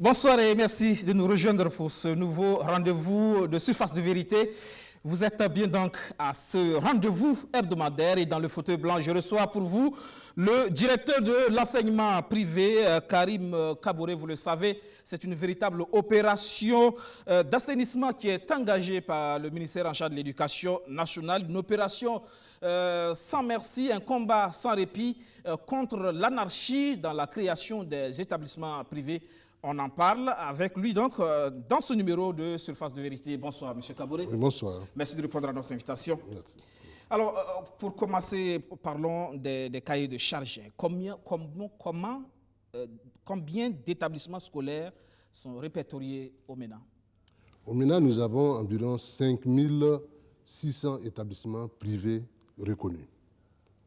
Bonsoir et merci de nous rejoindre pour ce nouveau rendez-vous de Surface de vérité. Vous êtes bien donc à ce rendez-vous hebdomadaire et dans le fauteuil blanc, je reçois pour vous le directeur de l'enseignement privé, Karim Kabouré. Vous le savez, c'est une véritable opération d'assainissement qui est engagée par le ministère en charge de l'Éducation nationale. Une opération sans merci, un combat sans répit contre l'anarchie dans la création des établissements privés. On en parle avec lui donc dans ce numéro de Surface de vérité. Bonsoir, M. Kabouré. Oui, bonsoir. Merci de répondre à notre invitation. Merci. Alors, pour commencer, parlons des cahiers de charges. Combien d'établissements scolaires sont répertoriés au MENA? Au MENA, nous avons environ 5600 établissements privés reconnus.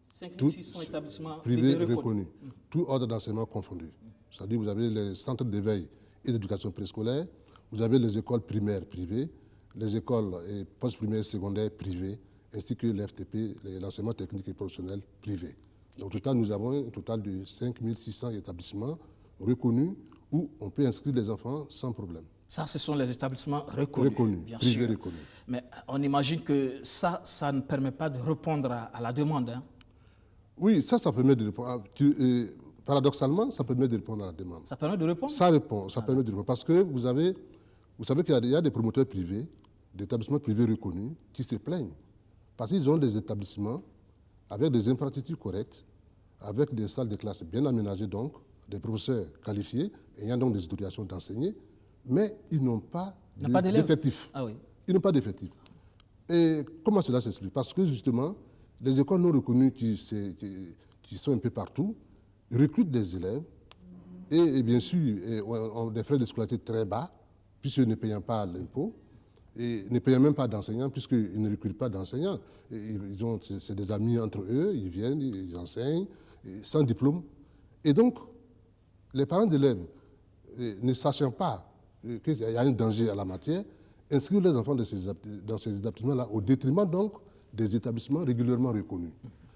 5600 établissements privés reconnus. Tout ordre d'enseignement confondu. C'est-à-dire vous avez les centres d'éveil et d'éducation préscolaire, vous avez les écoles primaires privées, les écoles post-primaires et secondaires privées, ainsi que l'FTP, l'enseignement technique et professionnel privé. Donc, au total, nous avons un total de 5600 établissements reconnus où on peut inscrire les enfants sans problème. Ça, ce sont les établissements reconnus, bien privés sûr. Reconnus. Mais on imagine que ça ne permet pas de répondre à la demande. Hein? Oui, ça permet de répondre. Paradoxalement, ça permet de répondre à la demande. Ça permet de répondre? Ça répond, ça permet de répondre. Parce que vous savez qu'il y a des promoteurs privés, d'établissements privés reconnus, qui se plaignent. Parce qu'ils ont des établissements avec des infrastructures correctes, avec des salles de classe bien aménagées, donc, des professeurs qualifiés, ayant donc des autorisations d'enseigner, mais ils n'ont pas d'effectifs. Ah oui. Ils n'ont pas d'effectifs. Et comment cela s'explique? Parce que justement, les écoles non reconnues qui sont un peu partout, recrutent des élèves et bien sûr ont des frais de scolarité très bas, puisqu'ils ne payent pas l'impôt, et ne payent même pas d'enseignants, puisqu'ils ne recrutent pas d'enseignants. C'est des amis entre eux, ils viennent, ils enseignent, sans diplôme. Et donc, les parents d'élèves, ne sachant pas qu'il y a un danger à la matière, inscrivent les enfants dans ces établissements-là, au détriment donc des établissements régulièrement reconnus.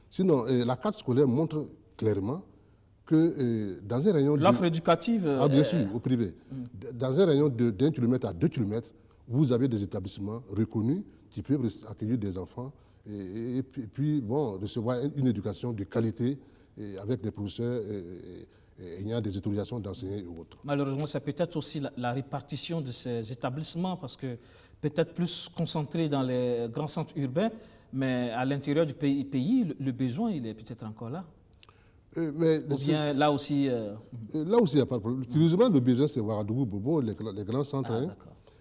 Sinon, la carte scolaire montre clairement que dans un rayon... L'offre éducative... bien sûr, au privé. Dans un rayon d'1 kilomètre à 2 kilomètres, vous avez des établissements reconnus qui peuvent accueillir des enfants et puis bon, recevoir une éducation de qualité avec des professeurs ayant des autorisations d'enseigner et autres. Malheureusement, c'est peut-être aussi la répartition de ces établissements, parce que peut-être plus concentrés dans les grands centres urbains, mais à l'intérieur du pays, le besoin, il est peut-être encore là. Mais ou bien là aussi... Là aussi, il n'y a pas de problème. Curieusement, le besoin, c'est Ouagadougou, Bobo, les grands centres.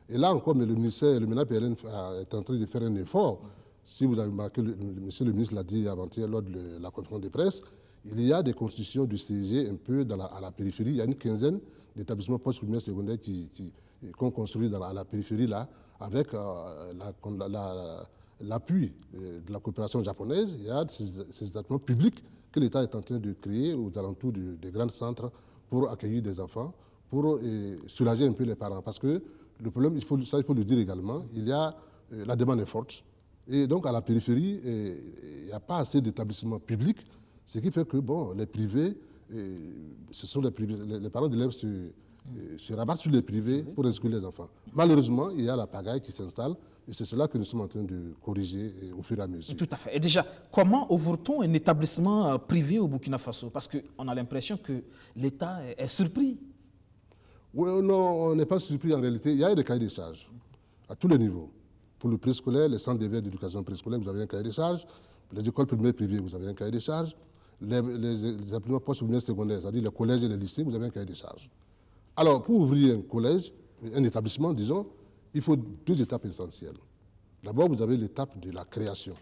Et là encore, mais le ministère, le MENA-PLN est en train de faire un effort. Si vous avez remarqué, monsieur le ministre l'a dit avant-hier lors de la conférence de presse, il y a des constitutions du CG un peu à la périphérie. Il y a une quinzaine d'établissements post-primaires secondaires qu'on construit à la périphérie, là, avec l'appui de la coopération japonaise. Il y a ces établissements publics que l'État est en train de créer aux alentours des grands centres pour accueillir des enfants, pour soulager un peu les parents. Parce que le problème, il faut le dire également, la demande est forte. Et donc, à la périphérie, il n'y a pas assez d'établissements publics, ce qui fait que, bon, les privés, ce sont les parents d'élèves se rabattent sur les privés pour inscrire les enfants. Malheureusement, il y a la pagaille qui s'installe, et c'est cela que nous sommes en train de corriger au fur et à mesure. Tout à fait. Et déjà, comment ouvre-t-on un établissement privé au Burkina Faso? Parce qu'on a l'impression que l'État est surpris. Oui, non, on n'est pas surpris en réalité. Il y a des cahiers de charges à tous les niveaux. Pour le préscolaire, les centres d'éveil d'éducation préscolaire, vous avez un cahier de charges. Les écoles primaires privées, vous avez un cahier de charges. Les établissements post-primaires secondaires, c'est-à-dire les collèges et les lycées, vous avez un cahier de charges. Alors, pour ouvrir un collège, un établissement, disons, il faut 2 étapes essentielles. D'abord, vous avez l'étape de la création.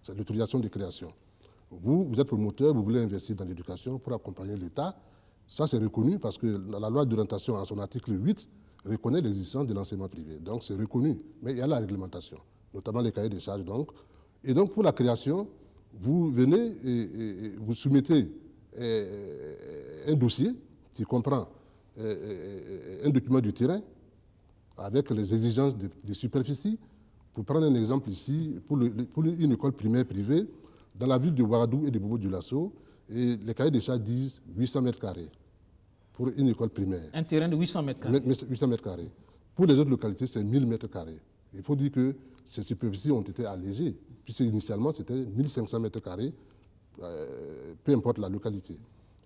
C'est l'autorisation de création. Vous êtes promoteur, vous voulez investir dans l'éducation pour accompagner l'État. Ça, c'est reconnu parce que la loi d'orientation, en son article 8, reconnaît l'existence de l'enseignement privé. Donc, c'est reconnu. Mais il y a la réglementation, notamment les cahiers de charges. Donc. Et donc, pour la création, vous venez et vous soumettez un dossier qui comprend un document du terrain avec les exigences des superficies. Pour prendre un exemple ici, pour une école primaire privée, dans la ville de Ouagadougou et de Bobo-Dioulasso, et les cahiers des charges disent 800 mètres carrés pour une école primaire. Un terrain de 800 mètres carrés. 800 mètres carrés. Pour les autres localités, c'est 1000 mètres carrés. Il faut dire que ces superficies ont été allégées, puisque initialement, c'était 1500 mètres carrés, peu importe la localité.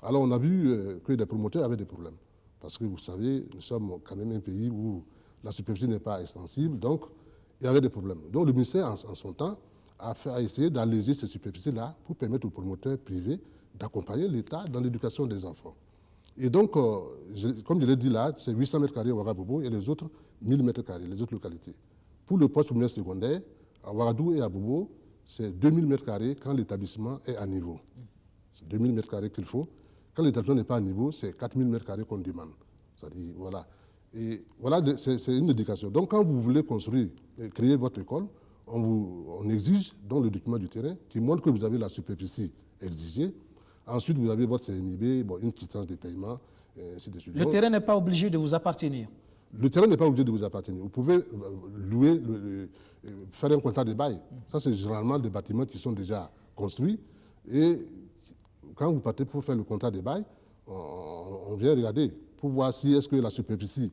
Alors, on a vu que les promoteurs avaient des problèmes. Parce que vous savez, nous sommes quand même un pays où la superficie n'est pas extensible, donc il y avait des problèmes. Donc, le ministère, en son temps, a essayé d'alléger ces superficies-là pour permettre aux promoteurs privés d'accompagner l'État dans l'éducation des enfants. Et donc, comme je l'ai dit là, c'est 800 mètres carrés à Ouagadougou et les autres 1000 mètres carrés, les autres localités. Pour le poste primaire secondaire, à Ouagadougou et à Bobo, c'est 2000 mètres carrés quand l'établissement est à niveau. C'est 2000 mètres carrés qu'il faut. Quand l'établissement n'est pas à niveau, c'est 4000 mètres carrés qu'on demande. C'est-à-dire, voilà. Et voilà, c'est une indication. Donc, quand vous voulez construire et créer votre école, on exige dans le document du terrain qui montre que vous avez la superficie exigée. Ensuite, vous avez votre CNIB, une quittance de paiement, et ainsi de suite. Le terrain n'est pas obligé de vous appartenir. Le terrain n'est pas obligé de vous appartenir. Vous pouvez louer, faire un contrat de bail. Ça, c'est généralement des bâtiments qui sont déjà construits. Et quand vous partez pour faire le contrat de bail, on vient regarder pour voir si est-ce que la superficie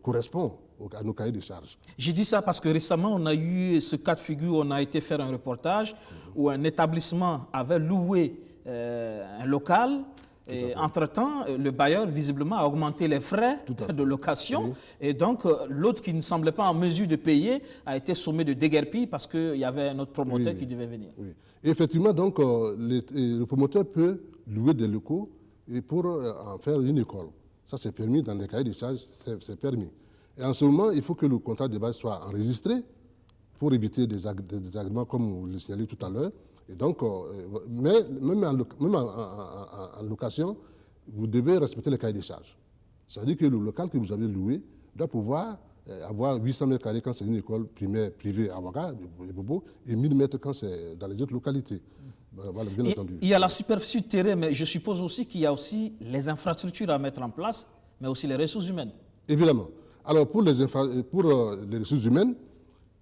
correspond à nos cahiers de charges. J'ai dit ça parce que récemment, on a eu ce cas de figure, on a été faire un reportage où un établissement avait loué un local. Et entre-temps, le bailleur, visiblement, a augmenté les frais de location. Oui. Et donc, l'autre qui ne semblait pas en mesure de payer a été sommé de déguerpir parce qu'il y avait un autre promoteur qui devait venir. Oui. Et effectivement, donc, le promoteur peut louer des locaux et pour en faire une école. Ça, c'est permis dans les cahiers de charges, c'est permis. Et en ce moment, il faut que le contrat de bail soit enregistré pour éviter des désagréments, comme vous le signalez tout à l'heure. Et donc, mais même en location, vous devez respecter les cahiers des charges. C'est-à-dire que le local que vous avez loué doit pouvoir avoir 800 mètres carrés quand c'est une école primaire privée à Ouaga et Bobo, et 1000 mètres quand c'est dans les autres localités. Voilà, bien entendu. Il y a la superficie de terrain, mais je suppose aussi qu'il y a aussi les infrastructures à mettre en place, mais aussi les ressources humaines. Évidemment. Alors, pour les ressources humaines,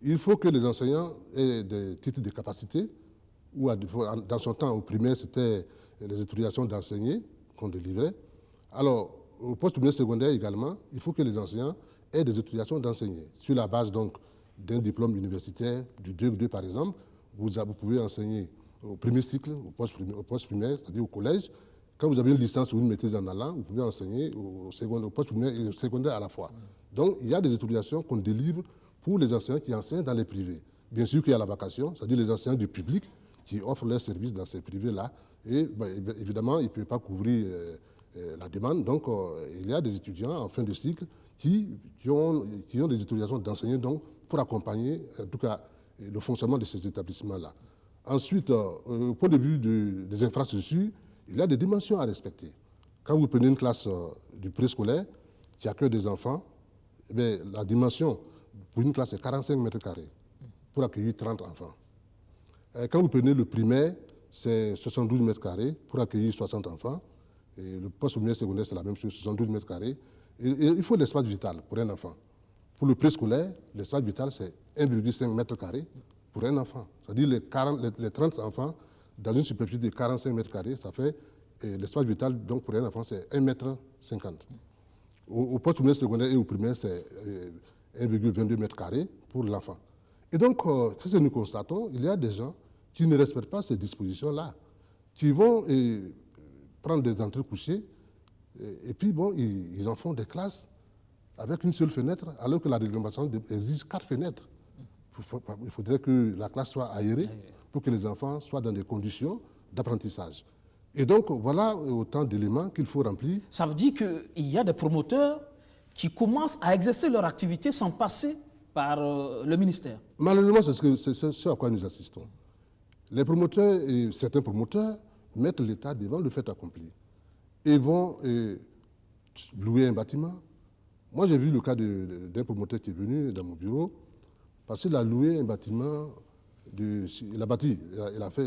il faut que les enseignants aient des titres de capacité, ou dans son temps, au primaire, c'était les autorisations d'enseigner qu'on délivrait. Alors, au poste primaire secondaire également, il faut que les enseignants aient des autorisations d'enseigner. Sur la base donc d'un diplôme universitaire, du 2 par exemple, vous pouvez enseigner au premier cycle, au poste primaire, c'est-à-dire au collège. Quand vous avez une licence ou une maîtrise en allant, vous pouvez enseigner au poste primaire et au secondaire à la fois. Donc, il y a des autorisations qu'on délivre pour les enseignants qui enseignent dans les privés. Bien sûr qu'il y a la vacation, c'est-à-dire les enseignants du public qui offrent leurs services dans ces privés-là. Et évidemment, ils ne peuvent pas couvrir la demande. Donc, il y a des étudiants en fin de cycle qui ont des autorisations d'enseigner pour accompagner, en tout cas, le fonctionnement de ces établissements-là. Ensuite, au point de vue des infrastructures, il y a des dimensions à respecter. Quand vous prenez une classe du préscolaire qui accueille des enfants, la dimension pour une classe est 45 mètres carrés pour accueillir 30 enfants. Quand vous prenez le primaire, c'est 72 mètres carrés pour accueillir 60 enfants. Et le poste primaire secondaire, c'est la même chose, 72 mètres carrés. Et il faut l'espace vital pour un enfant. Pour le préscolaire, l'espace vital, c'est 1,5 mètres carrés pour un enfant. C'est-à-dire les 30 enfants, dans une superficie de 45 mètres carrés, ça fait l'espace vital donc pour un enfant, c'est 1,50 mètre. Au poste primaire secondaire et au primaire, c'est 1,22 mètres carrés pour l'enfant. Et donc, ce que nous constatons, il y a des gens qui ne respectent pas ces dispositions-là, qui vont prendre des entrées couchées, et puis bon, ils en font des classes avec une seule fenêtre, alors que la réglementation exige 4 fenêtres. Il faudrait que la classe soit aérée pour que les enfants soient dans des conditions d'apprentissage. Et donc, voilà autant d'éléments qu'il faut remplir. Ça veut dire qu'il y a des promoteurs qui commencent à exercer leur activité sans passer par le ministère. Malheureusement, c'est ce à quoi nous assistons. Les promoteurs et certains promoteurs mettent l'État devant le fait accompli et vont louer un bâtiment. Moi, j'ai vu le cas d'un promoteur qui est venu dans mon bureau parce qu'il a loué un bâtiment, il a bâti, il a fait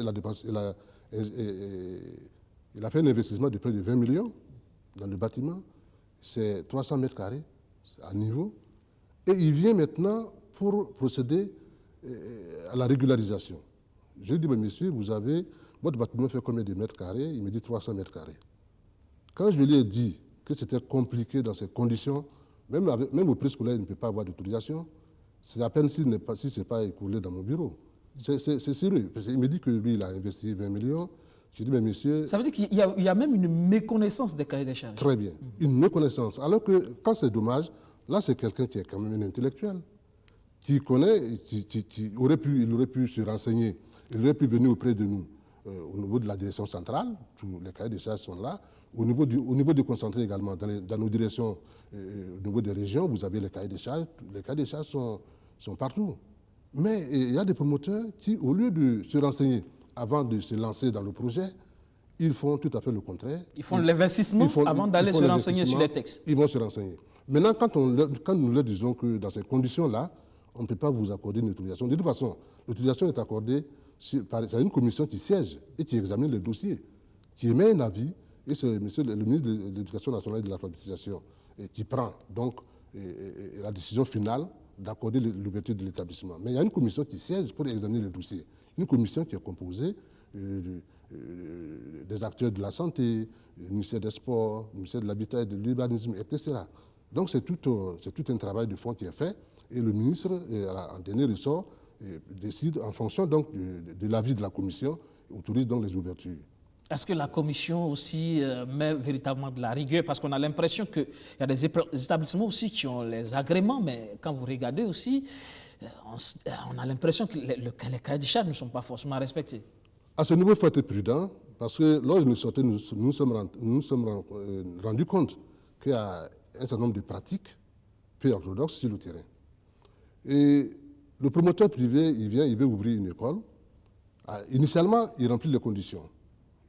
un investissement de près de 20 millions dans le bâtiment. C'est 300 mètres carrés à niveau. Et il vient maintenant pour procéder à la régularisation. Je lui dis, monsieur, votre bâtiment fait combien de mètres carrés? Il me dit 300 mètres carrés. Quand je lui ai dit que c'était compliqué dans ces conditions. Même au préscolaire, il ne peut pas avoir d'autorisation. C'est à peine si ce n'est pas écoulé dans mon bureau. C'est sérieux. Parce qu'il me dit que lui, il a investi 20 millions. Je dis, mais monsieur... Ça veut dire qu'il y a même une méconnaissance des cahiers des charges. Très bien. Une méconnaissance. Alors que quand c'est dommage, là, c'est quelqu'un qui est quand même un intellectuel, qui connaît, il aurait pu se renseigner, il aurait pu venir auprès de nous au niveau de la direction centrale, tous les cahiers des charges sont là, au niveau du concentré également, dans nos directions, au niveau des régions, vous avez les cahiers des charges sont partout. Mais il y a des promoteurs qui, au lieu de se renseigner avant de se lancer dans le projet, ils font tout à fait le contraire. Ils font l'investissement avant d'aller se renseigner sur les textes. Ils vont se renseigner. Maintenant, quand nous leur disons que dans ces conditions-là, on ne peut pas vous accorder une autorisation. De toute façon, l'autorisation est accordée par une commission qui siège et qui examine les dossiers, qui émet un avis, et c'est le ministre de l'Éducation nationale et de l'alphabétisation qui prend donc la décision finale d'accorder l'ouverture de l'établissement. Mais il y a une commission qui siège pour examiner les dossiers. Une commission qui est composée des acteurs de la santé, du ministère des Sports, du ministère de l'Habitat et de l'Urbanisme, etc. Donc c'est tout un travail de fond qui est fait et le ministre, en dernier ressort, décide en fonction donc de l'avis de la commission et autorise donc les ouvertures. Est-ce que la commission aussi met véritablement de la rigueur? Parce qu'on a l'impression qu'il y a des établissements aussi qui ont les agréments, mais quand vous regardez aussi, on a l'impression que les cahiers de charges ne sont pas forcément respectés. À ce niveau, il faut être prudent, parce que lorsque nous sortons, nous nous sommes rendus compte qu'il y a un certain nombre de pratiques peu orthodoxes sur le terrain. Et le promoteur privé, il veut ouvrir une école. Initialement, il remplit les conditions.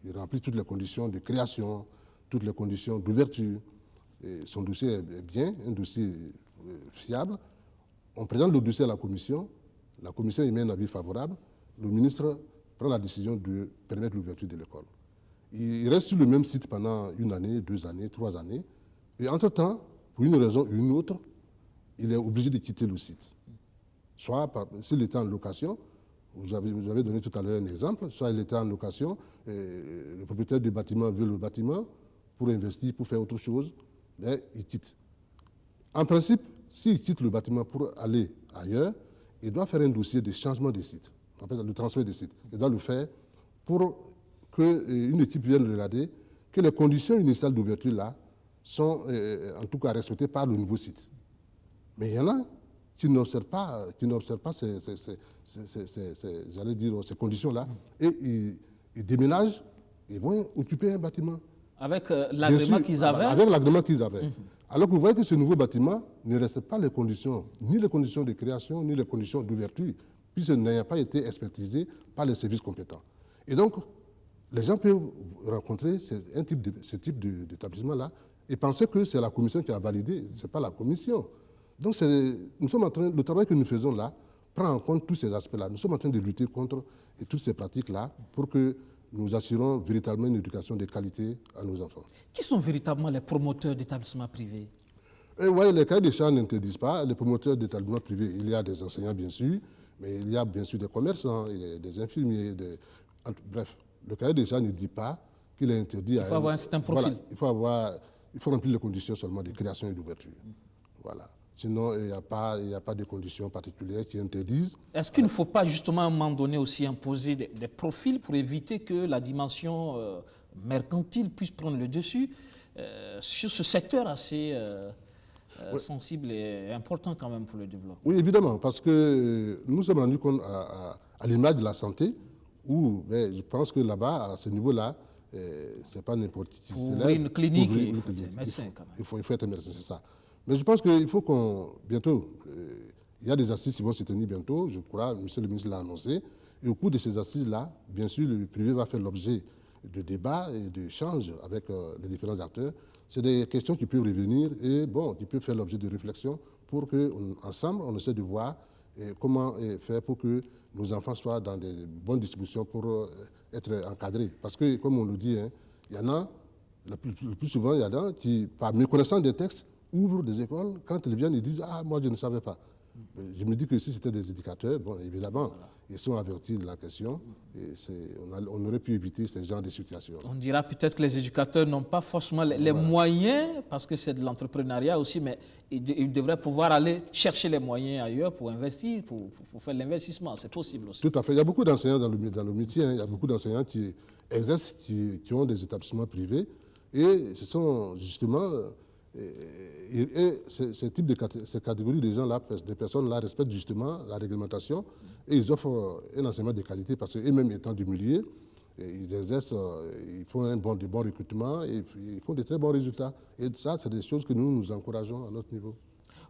Il remplit toutes les conditions de création, toutes les conditions d'ouverture. Son dossier est bien, un dossier fiable. On présente le dossier à la commission émet un avis favorable. Le ministre prend la décision de permettre l'ouverture de l'école. Il reste sur le même site pendant 1 année, 2 années, 3 années. Et entre-temps, pour une raison ou une autre, il est obligé de quitter le site. Soit s'il était en location, vous avez donné tout à l'heure un exemple, soit il était en location, le propriétaire du bâtiment veut le bâtiment pour investir, pour faire autre chose, mais il quitte. En principe, s'il quitte le bâtiment pour aller ailleurs, il doit faire un dossier de changement de site, on appelle ça le transfert de site. Il doit le faire pour qu'une équipe vienne regarder que les conditions initiales d'ouverture là sont en tout cas respectées par le nouveau site. Mais il y en a qui n'observent pas ces conditions-là, et ils déménagent et vont occuper un bâtiment. Avec l'agrément qu'ils avaient. Avec l'agrément qu'ils avaient. Alors que vous voyez que ce nouveau bâtiment ne respecte pas les conditions, ni les conditions de création, ni les conditions d'ouverture, puisqu'il n'a pas été expertisé par les services compétents. Et donc, les gens peuvent rencontrer ce type d'établissement-là et penser que c'est la commission qui a validé, ce n'est pas la commission. Donc, le travail que nous faisons là prend en compte tous ces aspects-là. Nous sommes en train de lutter contre toutes ces pratiques-là pour que nous assurons véritablement une éducation de qualité à nos enfants. Qui sont véritablement les promoteurs d'établissements privés? Oui, les cahiers des charges n'interdisent pas. Les promoteurs d'établissements privés, il y a des enseignants, bien sûr, mais il y a bien sûr des commerçants, des infirmiers. Bref, le cahier des charges ne dit pas qu'il est interdit à... Il faut avoir un certain profil. Voilà, il faut remplir les conditions seulement de création et d'ouverture. Voilà. Sinon, il n'y a pas de conditions particulières qui interdisent. Est-ce qu'il ne faut pas justement à un moment donné aussi imposer des profils pour éviter que la dimension mercantile puisse prendre le dessus sur ce secteur assez sensible et important quand même pour le développement? Oui, évidemment, parce que nous nous sommes rendus compte à l'image de la santé, où je pense que là-bas, à ce niveau-là, ce n'est pas n'importe qui. Pour ouvrir une clinique, il faut être médecin quand même. Il faut être médecin, c'est ça. Mais je pense qu'il faut bientôt, il y a des assises qui vont se tenir bientôt, je crois, monsieur le ministre l'a annoncé, et au cours de ces assises-là, bien sûr, le privé va faire l'objet de débats et d'échanges avec les différents acteurs. C'est des questions qui peuvent revenir et qui peuvent faire l'objet de réflexions pour qu'ensemble, on essaie de voir comment faire pour que nos enfants soient dans des bonnes dispositions pour être encadrés. Parce que, comme on le dit, il y en a, le plus souvent, il y en a qui, par méconnaissance des textes, ouvrent des écoles. Quand ils viennent, ils disent « Ah, moi, je ne savais pas ». Je me dis que si c'était des éducateurs, bon, évidemment, ils sont avertis de la question et on aurait pu éviter ce genre de situation. On dira peut-être que les éducateurs n'ont pas forcément les moyens, parce que c'est de l'entrepreneuriat aussi, mais ils devraient pouvoir aller chercher les moyens ailleurs pour investir, pour faire l'investissement. C'est possible aussi. Tout à fait. Il y a beaucoup d'enseignants dans le métier. Il y a beaucoup d'enseignants qui exercent, qui ont des établissements privés. Et ce sont justement... ces catégories de gens-là, des personnes-là, respectent justement la réglementation et ils offrent un enseignement de qualité parce qu'eux-mêmes étant du milieu, ils exercent, ils font de bons recrutements et ils font de très bons résultats. Et ça, c'est des choses que nous encourageons à notre niveau.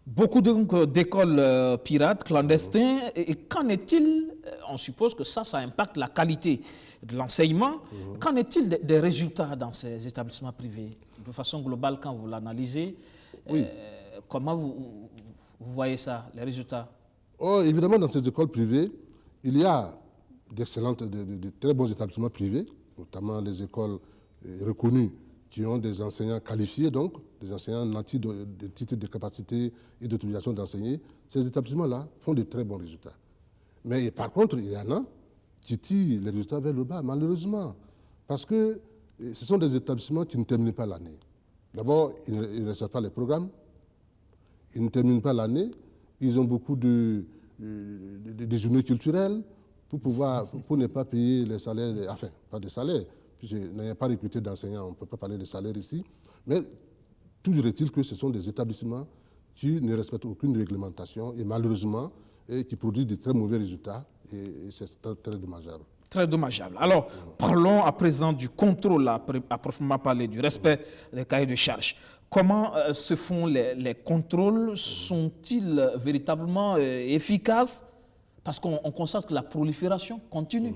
Beaucoup d'écoles pirates, clandestins. Et qu'en est-il? On suppose que ça impacte la qualité de l'enseignement. Qu'en est-il des résultats dans ces établissements privés? De façon globale, quand vous l'analysez, comment vous voyez ça, les résultats? Évidemment, dans ces écoles privées, il y a de très bons établissements privés, notamment les écoles reconnues qui ont des enseignants qualifiés, donc des enseignants nantis de titres de capacité et d'autorisation d'enseigner. Ces établissements-là font de très bons résultats. Mais par contre, il y en a qui tirent les résultats vers le bas, malheureusement, parce que ce sont des établissements qui ne terminent pas l'année. D'abord, ils ne reçoivent pas les programmes, ils ne terminent pas l'année, ils ont beaucoup de journées culturelles pour ne pas payer les salaires, enfin, pas des salaires, je n'ai pas recruté d'enseignants, on ne peut pas parler de salaire ici, mais toujours est-il que ce sont des établissements qui ne respectent aucune réglementation et malheureusement, qui produisent de très mauvais résultats et c'est très dommageable. Très dommageable. Alors, parlons à présent du contrôle, à proprement parler, du respect des cahiers de charges. Comment se font les contrôles? Sont-ils véritablement efficaces? Parce qu'on constate que la prolifération continue.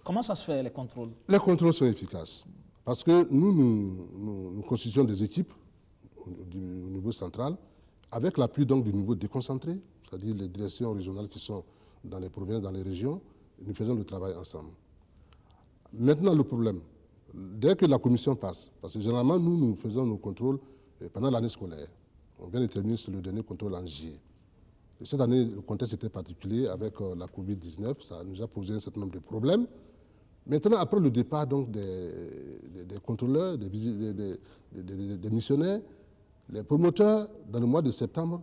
Comment ça se fait, les contrôles? Les contrôles sont efficaces parce que nous constituons des équipes au niveau central avec l'appui donc du niveau déconcentré, c'est-à-dire les directions régionales qui sont dans les provinces, dans les régions. Nous faisons le travail ensemble. Maintenant, le problème, dès que la commission passe, parce que généralement, nous faisons nos contrôles pendant l'année scolaire. On vient de terminer sur le dernier contrôle en juillet. Et cette année, le contexte était particulier avec la Covid-19. Ça nous a posé un certain nombre de problèmes. Maintenant, après le départ donc, des contrôleurs, des missionnaires, les promoteurs, dans le mois de septembre,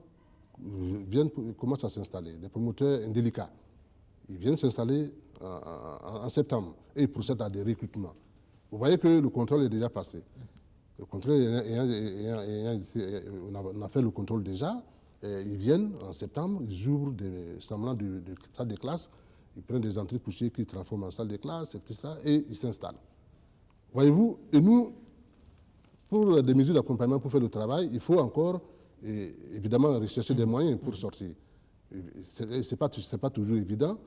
commencent à s'installer. Des promoteurs indélicats. Ils viennent s'installer en septembre et ils procèdent à des recrutements. Vous voyez que le contrôle est déjà passé. Le contrôle on a fait le contrôle déjà. Ils viennent en septembre, ils ouvrent des semblants de salles de classe, ils prennent des entrées couchées qu'ils transforment en salles de classe, etc. et ils s'installent. Voyez-vous, et nous, pour des mesures d'accompagnement pour faire le travail, il faut encore, évidemment, rechercher des moyens pour sortir. Ce n'est pas toujours évident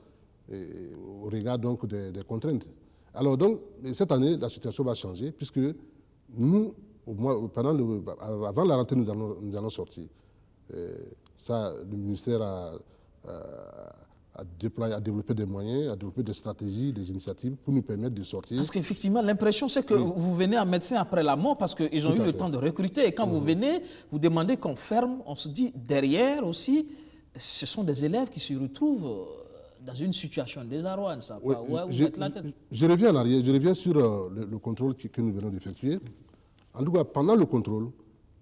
au regard donc des contraintes. Alors donc, cette année, la situation va changer puisque nous, avant la rentrée, nous allons sortir. Le ministère a développé des moyens, a développé des stratégies, des initiatives pour nous permettre de sortir. Parce qu'effectivement, l'impression, c'est que vous venez en médecin après la mort parce qu'ils ont eu le temps de recruter. Et quand vous venez, vous demandez qu'on ferme, on se dit derrière aussi, ce sont des élèves qui se retrouvent dans une situation désarroisante. Ça. Oui, je reviens en arrière, je reviens sur le contrôle que nous venons d'effectuer. En tout cas, pendant le contrôle,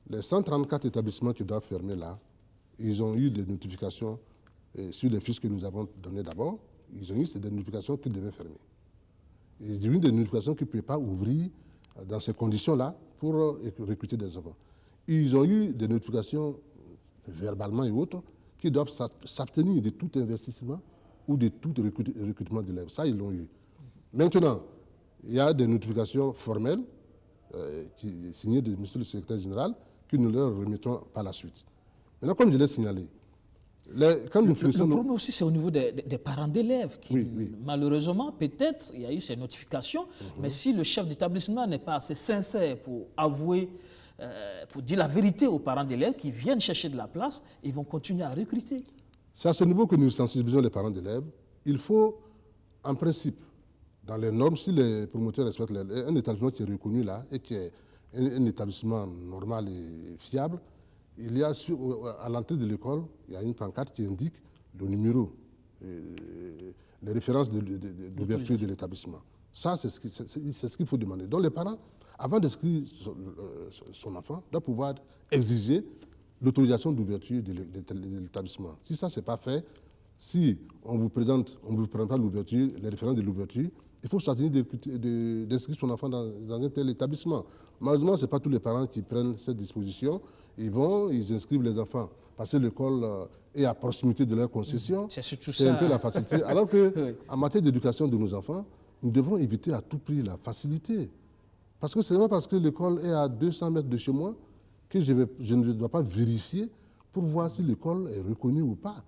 les 134 établissements qui doivent fermer là, ils ont eu des notifications sur les fiches que nous avons données d'abord. Ils ont eu des notifications qu'ils devaient fermer. Ils ont eu des notifications qu'ils ne pouvaient pas ouvrir dans ces conditions-là pour recruter des enfants. Ils ont eu des notifications verbalement et autres qui doivent s'abstenir de tout investissement ou de tout recrutement d'élèves. Ça, ils l'ont eu. Maintenant, il y a des notifications formelles signées de monsieur le secrétaire général que nous leur remettons par la suite. Maintenant, comme je l'ai signalé, le problème aussi, c'est au niveau des parents d'élèves. Oui. Malheureusement, peut-être, il y a eu ces notifications, mais si le chef d'établissement n'est pas assez sincère pour avouer, pour dire la vérité aux parents d'élèves qui viennent chercher de la place, ils vont continuer à recruter. C'est à ce niveau que nous sensibilisons les parents d'élèves. Il faut, en principe, dans les normes, si les promoteurs respectent un établissement qui est reconnu là et qui est un établissement normal et fiable, il y a à l'entrée de l'école, il y a une pancarte qui indique le numéro, les références d'ouverture de l'établissement. Ça, c'est ce qu'il faut demander. Donc les parents, avant d'inscrire son enfant, doivent pouvoir exiger l'autorisation d'ouverture de l'établissement. Si ça, ce n'est pas fait, si on vous présente pas l'ouverture, les références de l'ouverture, il faut s'abstenir d'inscrire son enfant dans un tel établissement. Malheureusement, ce n'est pas tous les parents qui prennent cette disposition. Ils inscrivent les enfants parce que l'école est à proximité de leur concession. C'est un peu la facilité. Alors qu'en matière d'éducation de nos enfants, nous devons éviter à tout prix la facilité. Parce que ce n'est pas parce que l'école est à 200 mètres de chez moi que je ne dois pas vérifier pour voir si l'école est reconnue ou pas.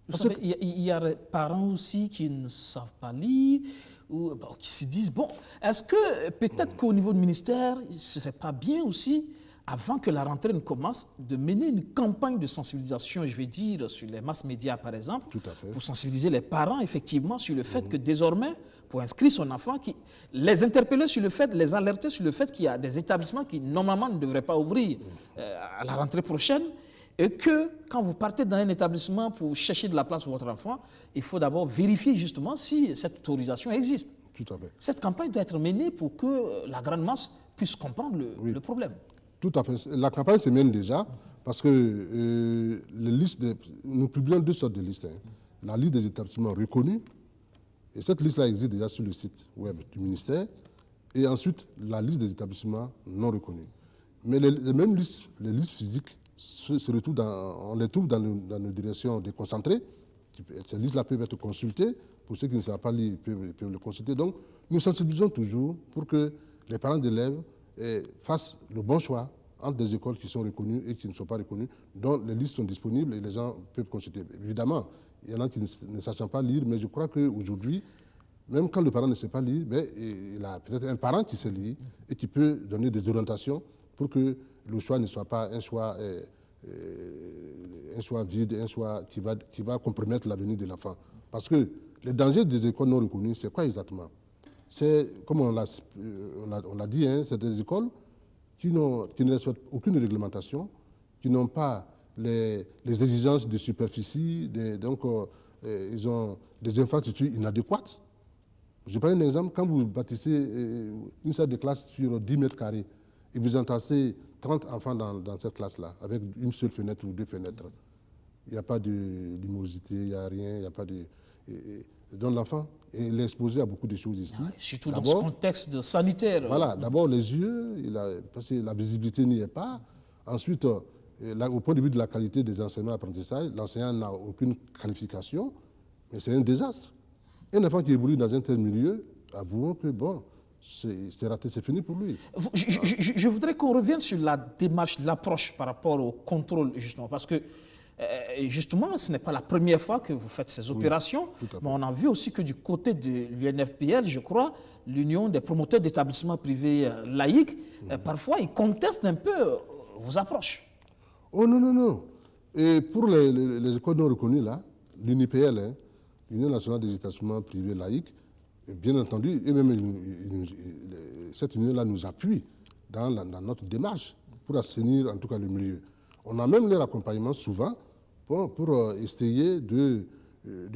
Vous savez, il y a des parents aussi qui ne savent pas lire, ou qui se disent, bon, est-ce que peut-être qu'au niveau du ministère, il ne serait pas bien aussi, avant que la rentrée ne commence, de mener une campagne de sensibilisation, je vais dire, sur les masses médias par exemple, pour sensibiliser les parents effectivement sur le fait que désormais, pour inscrire son enfant, les interpeller sur le fait, les alerter sur le fait qu'il y a des établissements qui normalement ne devraient pas ouvrir à la rentrée prochaine, et que quand vous partez dans un établissement pour chercher de la place pour votre enfant, il faut d'abord vérifier justement si cette autorisation existe. Tout à fait. Cette campagne doit être menée pour que la grande masse puisse comprendre le problème. Tout à fait. La campagne se mène déjà parce que nous publions deux sortes de listes. La liste des établissements reconnus, et cette liste-là existe déjà sur le site web du ministère, et ensuite la liste des établissements non reconnus. Mais les mêmes listes, les listes physiques, on les trouve dans nos directions déconcentrées. Ces listes-là peuvent être consultées. Pour ceux qui ne savent pas lire, ils peuvent le consulter. Donc, nous sensibilisons toujours pour que les parents d'élèves fassent le bon choix entre des écoles qui sont reconnues et qui ne sont pas reconnues, dont les listes sont disponibles et les gens peuvent consulter. Évidemment, il y en a qui ne sachent pas lire, mais je crois qu'aujourd'hui, même quand le parent ne sait pas lire, il a peut-être un parent qui sait lire et qui peut donner des orientations pour que le choix ne soit pas un choix vide, un choix qui va compromettre l'avenir de l'enfant. Parce que les dangers des écoles non reconnues, c'est quoi exactement? C'est, comme on l'a dit, c'est des écoles qui ne respectent aucune réglementation, qui n'ont pas les exigences de superficie, donc ils ont des infrastructures inadéquates. Je prends un exemple, quand vous bâtissez une salle de classe sur 10 mètres carrés et vous entassez 30 enfants dans cette classe-là, avec une seule fenêtre ou deux fenêtres, il n'y a pas de lumosité, il n'y a rien, il n'y a pas de... Donc l'enfant est exposé à beaucoup de choses ici. Ah, surtout dans ce contexte sanitaire. Voilà, d'abord les yeux, parce que la visibilité n'y est pas. Ensuite, au point de vue de la qualité des enseignements et apprentissages, l'enseignant n'a aucune qualification, mais c'est un désastre. Un enfant qui évolue dans un tel milieu, avouons que bon, c'est raté, c'est fini pour lui. Je voudrais qu'on revienne sur la démarche, l'approche par rapport au contrôle, justement, parce que justement, ce n'est pas la première fois que vous faites ces opérations, mais on a vu aussi que du côté de l'UNFPL, je crois, l'Union des promoteurs d'établissements privés laïcs, parfois ils contestent un peu vos approches. Oh non, non, non. Et pour les écoles non reconnues, là, l'UNIPL, l'Union nationale des établissements privés laïcs, bien entendu, et même cette union-là nous appuie dans notre démarche pour assainir en tout cas le milieu. On a même leur accompagnement souvent pour essayer de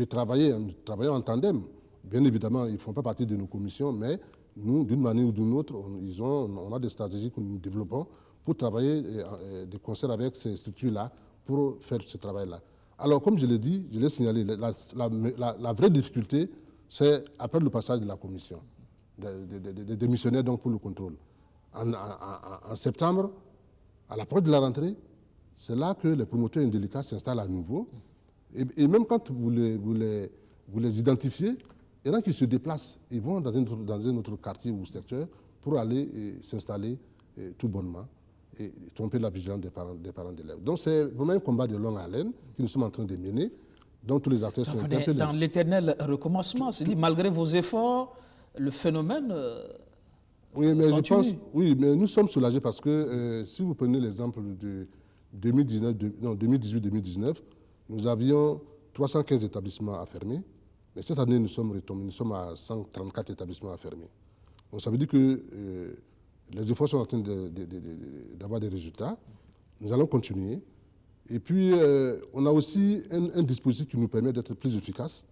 travailler en tandem. Bien évidemment, ils ne font pas partie de nos commissions, mais nous, d'une manière ou d'une autre, on a des stratégies que nous développons pour travailler de concert avec ces structures-là pour faire ce travail-là. Alors, comme je l'ai dit, je l'ai signalé, la vraie difficulté, c'est après le passage de la commission, des démissionnaires donc pour le contrôle. En septembre, à l'approche de la rentrée, c'est là que les promoteurs indélicats s'installent à nouveau. Et même quand vous les identifiez, il y en a qui se déplacent. Ils vont dans un autre quartier ou secteur pour aller s'installer tout bonnement et tromper la vigilance des parents d'élèves. Donc c'est vraiment un combat de longue haleine que nous sommes en train de mener, dont tous les acteurs sont interpellés. Dans l'éternel recommencement, c'est-à-dire malgré vos efforts, le phénomène oui, mais continue. je pense, oui, mais nous sommes soulagés parce que si vous prenez l'exemple de 2018-2019, nous avions 315 établissements à fermer. Mais cette année, nous sommes retombés, nous sommes à 134 établissements à fermer. Donc ça veut dire que les efforts sont en train d'avoir des résultats. Nous allons continuer. Et puis, on a aussi un dispositif qui nous permet d'être plus efficaces.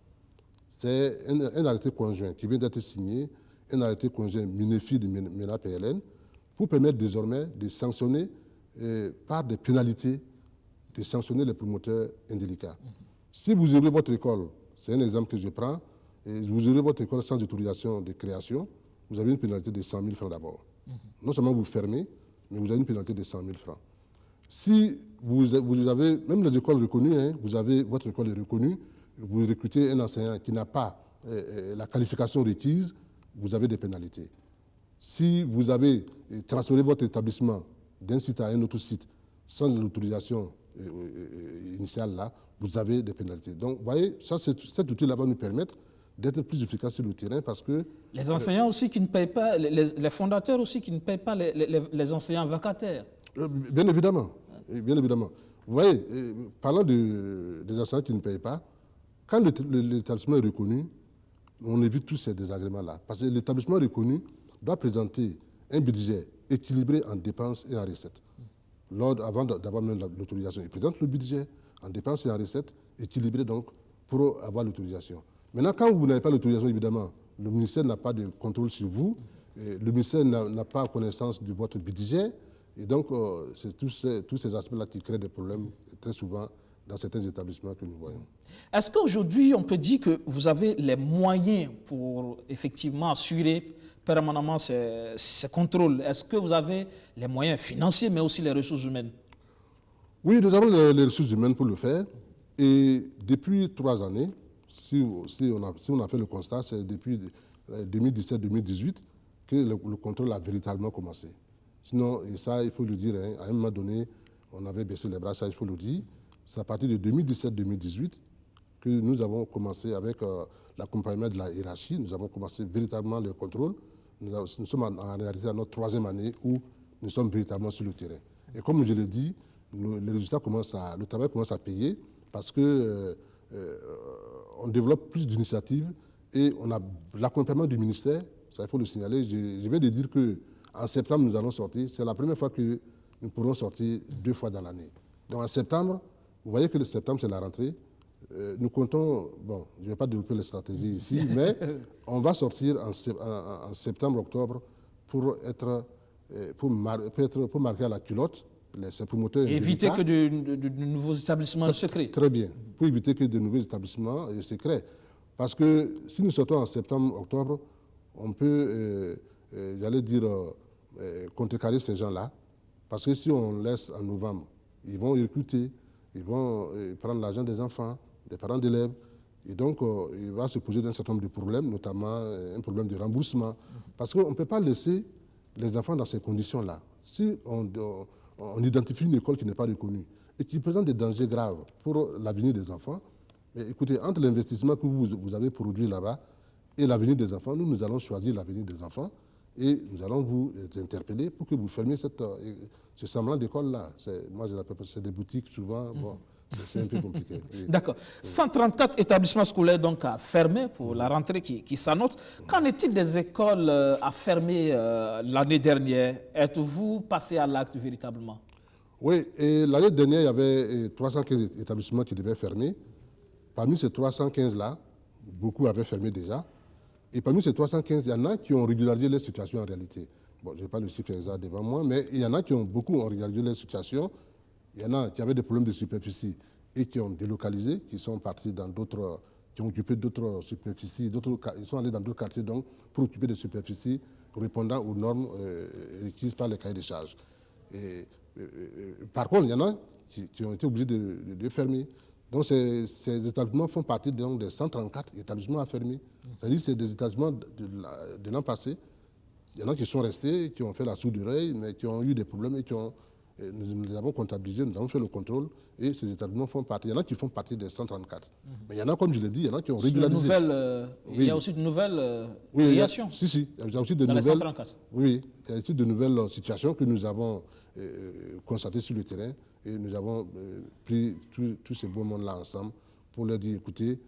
C'est un arrêté conjoint qui vient d'être signé, un arrêté conjoint MINEFID et MENA-PLN, pour permettre désormais de sanctionner par des pénalités, de sanctionner les promoteurs indélicats. Si vous ouvrez votre école, c'est un exemple que je prends, et vous ouvrez votre école sans autorisation de création, vous avez une pénalité de 100 000 francs d'abord. Non seulement vous fermez, mais vous avez une pénalité de 100 000 francs. Si vous avez, même les écoles reconnues, hein, votre école est reconnue, vous recrutez un enseignant qui n'a pas la qualification requise, vous avez des pénalités. Si vous avez transféré votre établissement d'un site à un autre site sans l'autorisation initiale, là, vous avez des pénalités. Donc, vous voyez, cet outil-là va nous permettre d'être plus efficace sur le terrain parce que... Les enseignants aussi qui ne payent pas, les fondateurs aussi qui ne payent pas les enseignants vacataires. Bien évidemment, bien évidemment. Vous voyez, parlant des enseignants qui ne payent pas, quand l'établissement est reconnu, on évite tous ces désagréments-là. Parce que l'établissement reconnu doit présenter un budget équilibré en dépenses et en recettes. Avant d'avoir même l'autorisation, il présente le budget en dépenses et en recettes, équilibré donc pour avoir l'autorisation. Maintenant, quand vous n'avez pas l'autorisation, évidemment, le ministère n'a pas de contrôle sur vous, le ministère n'a pas connaissance de votre budget, et donc c'est tous ces aspects-là qui créent des problèmes très souvent dans certains établissements que nous voyons. Est-ce qu'aujourd'hui, on peut dire que vous avez les moyens pour effectivement assurer permanemment ces contrôles? Est-ce que vous avez les moyens financiers, mais aussi les ressources humaines? Oui, nous avons les ressources humaines pour le faire. Et depuis 3 années, si on a fait le constat, c'est depuis 2017-2018 que le contrôle a véritablement commencé. Sinon, et ça, il faut le dire, hein, à un moment donné, on avait baissé les bras, ça, il faut le dire. C'est à partir de 2017-2018 que nous avons commencé avec l'accompagnement de la hiérarchie. Nous avons commencé véritablement le contrôle. Nous sommes en réalité à notre 3e année où nous sommes véritablement sur le terrain. Et comme je l'ai dit, les résultats le travail commence à payer parce que on développe plus d'initiatives et on a l'accompagnement du ministère. Ça, il faut le signaler. Je viens de dire qu'en septembre, nous allons sortir. C'est la première fois que nous pourrons sortir 2 fois dans l'année. Donc en septembre, vous voyez que le septembre, c'est la rentrée. Nous comptons, bon, je ne vais pas développer les stratégies ici, mais on va sortir en septembre-octobre pour marquer à la culotte ces promoteurs. Éviter que de nouveaux établissements secrets. Très bien, pour éviter que de nouveaux établissements secrets. Parce que si nous sortons en septembre-octobre, on peut, j'allais dire, contrecarrer ces gens-là. Parce que si on laisse en novembre, ils vont recruter, ils vont prendre l'argent des enfants, des parents d'élèves. Et donc, il va se poser un certain nombre de problèmes, notamment un problème de remboursement. Parce qu'on ne peut pas laisser les enfants dans ces conditions-là. Si on identifie une école qui n'est pas reconnue et qui présente des dangers graves pour l'avenir des enfants, mais écoutez, entre l'investissement que vous avez produit là-bas et l'avenir des enfants, nous allons choisir l'avenir des enfants et nous allons vous interpeller pour que vous fermiez ce semblant d'école-là. Moi, je l'appelle, c'est des boutiques souvent. Bon, c'est un peu compliqué. Oui. D'accord. 134 établissements scolaires donc à fermer pour la rentrée qui s'annonce. Qu'en est-il des écoles à fermer l'année dernière? Êtes-vous passé à l'acte véritablement? Oui, et l'année dernière, il y avait 315 établissements qui devaient fermer. Parmi ces 315-là, beaucoup avaient fermé déjà. Et parmi ces 315, il y en a qui ont régularisé leur situation en réalité. Bon, je n'ai pas le chiffre exact devant moi, mais il y en a qui ont beaucoup régularisé leur situation. Il y en a qui avaient des problèmes de superficie et qui ont délocalisé, qui sont partis dans d'autres, qui ont occupé d'autres superficies, ils sont allés dans d'autres quartiers donc, pour occuper des superficies répondant aux normes requises par les cahiers des charges. Par contre, il y en a qui ont été obligés de fermer. Donc ces établissements font partie donc, des 134 établissements à fermer. C'est-à-dire que c'est des établissements de l'an passé. Il y en a qui sont restés, qui ont fait la sourde oreille, mais qui ont eu des problèmes et nous les avons comptabilisés, nous avons fait le contrôle et ces établissements font partie. Il y en a qui font partie des 134. Mais il y en a, comme je l'ai dit, il y en a qui ont régularisé. Il y a aussi de nouvelles créations. Si, il y a aussi de nouvelles. 134. Oui, il y a aussi de nouvelles situations que nous avons constatées sur le terrain et nous avons pris tous ces beaux mondes là ensemble pour leur dire, écoutez,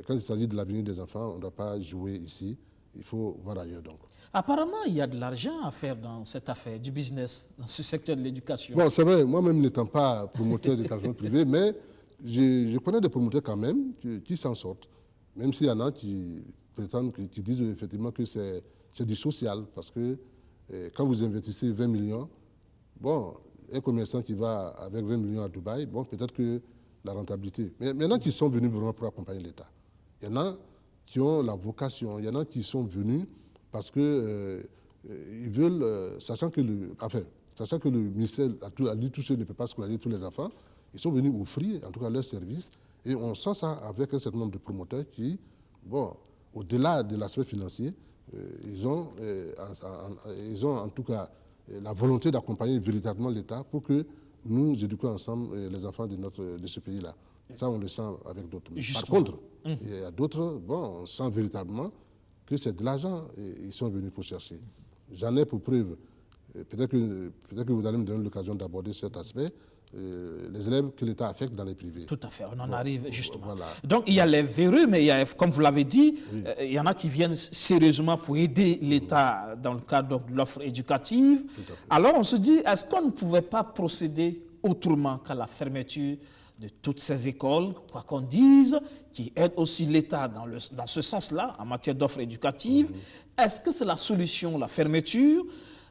quand il s'agit de l'avenir des enfants, on ne doit pas jouer ici. il faut voir ailleurs donc. Apparemment, il y a de l'argent à faire dans cette affaire, du business, dans ce secteur de l'éducation. Bon, c'est vrai, moi-même n'étant pas promoteur d'établissement privé, mais je connais des promoteurs quand même qui s'en sortent. Même s'il y en a qui prétendent, qui disent effectivement que c'est du social, parce que quand vous investissez 20 millions, bon, un commerçant qui va avec 20 millions à Dubaï, bon, peut-être que la rentabilité. Mais maintenant qui sont venus vraiment pour accompagner l'État. Il y en a qui ont la vocation, il y en a qui sont venus parce que ils veulent, sachant que le ministère à lui tout seul ne peut pas scolariser tous les enfants, ils sont venus offrir en tout cas leur service. Et on sent ça avec un certain nombre de promoteurs qui, bon, au-delà de l'aspect financier, ils ont en tout cas la volonté d'accompagner véritablement l'État pour que nous éduquions ensemble les enfants de ce pays-là. Ça, on le sent avec d'autres. Par contre, il y a d'autres, bon, on sent véritablement que c'est de l'argent et ils sont venus pour chercher. J'en ai pour preuve, peut-être que vous allez me donner l'occasion d'aborder cet aspect, les élèves que l'État affecte dans les privés. Tout à fait, on en arrive justement. Voilà. Donc il y a les véreux, mais il y a, comme vous l'avez dit, il y en a qui viennent sérieusement pour aider l'État dans le cadre de l'offre éducative. Alors on se dit, est-ce qu'on ne pouvait pas procéder autrement qu'à la fermeture de toutes ces écoles, quoi qu'on dise, qui aident aussi l'État dans ce sens-là, en matière d'offres éducatives? Est-ce que c'est la solution, la fermeture?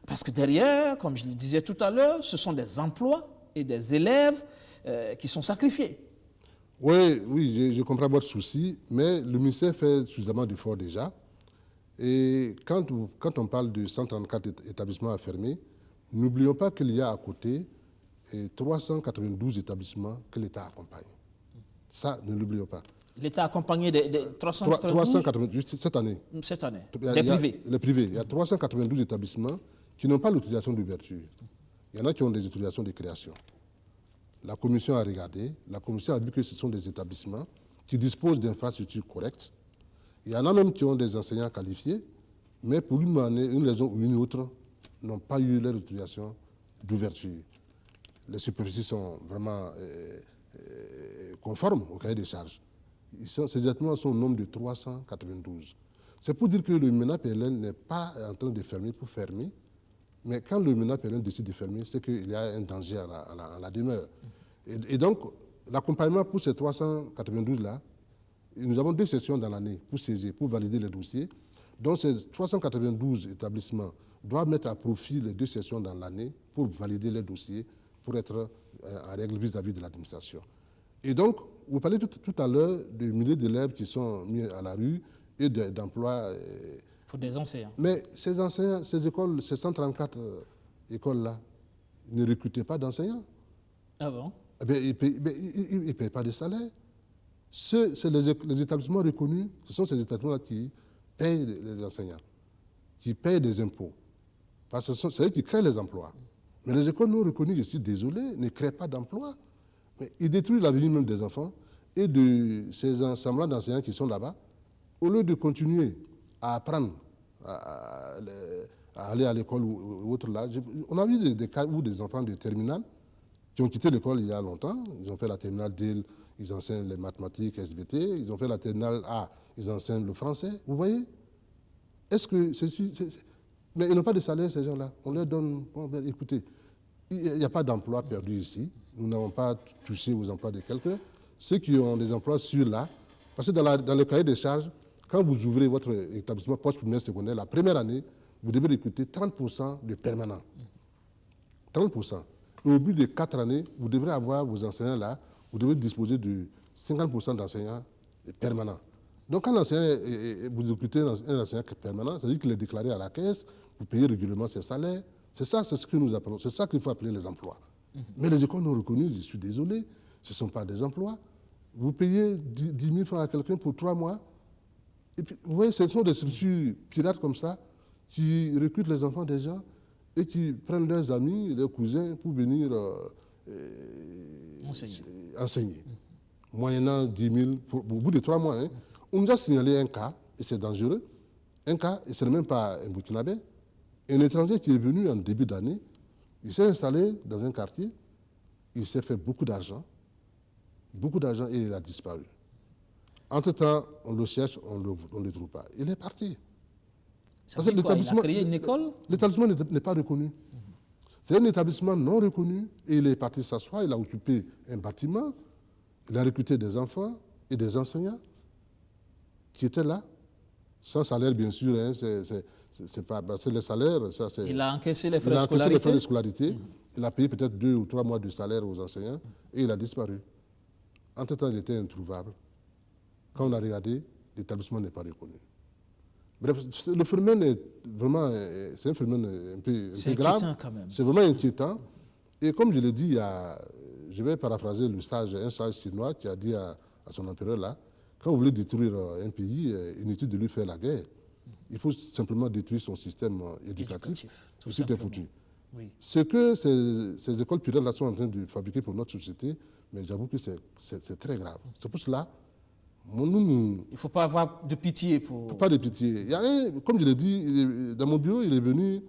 Parce que derrière, comme je le disais tout à l'heure, ce sont des emplois et des élèves qui sont sacrifiés. Oui, je comprends votre souci, mais le ministère fait suffisamment d'efforts déjà. Et quand on parle de 134 établissements à fermer, n'oublions pas qu'il y a à côté 392 établissements que l'État accompagne. Ça, ne l'oublions pas. L'État a accompagné des 392 392 cette année. Cette année, des privés. Les privés. Il y a 392 établissements qui n'ont pas l'autorisation d'ouverture. Il y en a qui ont des autorisations de création. La commission a regardé, la commission a vu que ce sont des établissements qui disposent d'infrastructures correctes. Il y en a même qui ont des enseignants qualifiés, mais pour une raison ou une autre, n'ont pas eu leur autorisation d'ouverture. Les superficies sont vraiment conformes au cahier des charges. Ces établissements sont au nombre de 392. C'est pour dire que le MENA-PLN n'est pas en train de fermer pour fermer, mais quand le MENA-PLN décide de fermer, c'est qu'il y a un danger à la demeure. Et donc, l'accompagnement pour ces 392-là, nous avons 2 sessions dans l'année pour saisir, pour valider les dossiers. Donc, ces 392 établissements doivent mettre à profit les 2 sessions dans l'année pour valider les dossiers, pour être en règle vis-à-vis de l'administration. Et donc, vous parlez tout à l'heure de milliers d'élèves qui sont mis à la rue et d'emplois. Pour des enseignants. Mais ces enseignants, ces écoles, ces 134 écoles-là, ne recrutaient pas d'enseignants. Ah bon? Eh bien, ils ne payent pas de salaire. C'est les établissements reconnus, ce sont ces établissements-là qui payent les enseignants, qui payent des impôts. Parce que c'est eux qui créent les emplois. Mais les écoles non reconnues, je suis désolé, ne créent pas d'emplois. Mais ils détruisent l'avenir même des enfants et de ces ensembles d'enseignants qui sont là-bas. Au lieu de continuer à apprendre, à aller à l'école ou autre là, on a vu des cas où des enfants de terminale qui ont quitté l'école il y a longtemps, ils ont fait la terminale D, ils enseignent les mathématiques, SVT, ils ont fait la terminale A, ils enseignent le français. Vous voyez? Est-ce que mais ils n'ont pas de salaire, ces gens-là. On leur donne, bon, ben, écoutez, il n'y a pas d'emploi perdu ici. Nous n'avons pas touché aux emplois de quelqu'un. Ceux qui ont des emplois sûrs là, parce que dans le cahier des charges, quand vous ouvrez votre établissement post-primaire secondaire, la première année, vous devez recruter 30% de permanents. 30%. Et au bout de 4 années, vous devrez avoir vos enseignants là, vous devez disposer de 50% d'enseignants permanents. Donc quand vous recrutez un enseignant permanent, ça veut dire qu'il est déclaré à la caisse, vous payez régulièrement ses salaires. C'est ça, c'est ce que nous appelons, c'est ça qu'il faut appeler les emplois. Mais les écoles non reconnues, je suis désolé, ce ne sont pas des emplois. Vous payez 10 000 francs à quelqu'un pour 3 mois. Et puis, vous voyez, ce sont des structures pirates comme ça qui recrutent les enfants des gens et qui prennent leurs amis, leurs cousins pour venir enseigner. Moyennant 10 000, au bout de 3 mois. Hein. On nous a signalé un cas, et c'est dangereux, un cas, et ce n'est même pas un Burkinabé, un étranger qui est venu en début d'année, il s'est installé dans un quartier, il s'est fait beaucoup d'argent et il a disparu. Entre-temps, on le cherche, on ne le trouve pas. Il est parti. Ça veut dire quoi? Il a créé une école? L'établissement n'est pas reconnu. C'est un établissement non reconnu et il est parti s'asseoir, il a occupé un bâtiment, il a recruté des enfants et des enseignants qui étaient là, sans salaire bien sûr, hein, c'est pas les salaires, ça c'est... Il a encaissé les frais Il a encaissé les frais de scolarité. scolarité, il a payé peut-être 2 ou 3 mois de salaire aux enseignants et il a disparu. Entre-temps, il était introuvable. Quand on a regardé, l'établissement n'est pas reconnu. Bref, le phénomène est vraiment, c'est un phénomène un peu grave. Quand même. C'est vraiment inquiétant. Et comme je l'ai dit, je vais paraphraser un sage chinois qui a dit à son empereur là, quand vous voulez détruire un pays, inutile de lui faire la guerre. Il faut simplement détruire son système éducatif. Tout est foutu. Oui. Ce que ces écoles primaires là sont en train de fabriquer pour notre société, mais j'avoue que c'est très grave. C'est pour cela, il ne faut pas avoir de pitié pour... Pas de pitié. Comme je l'ai dit, dans mon bureau, il est venu,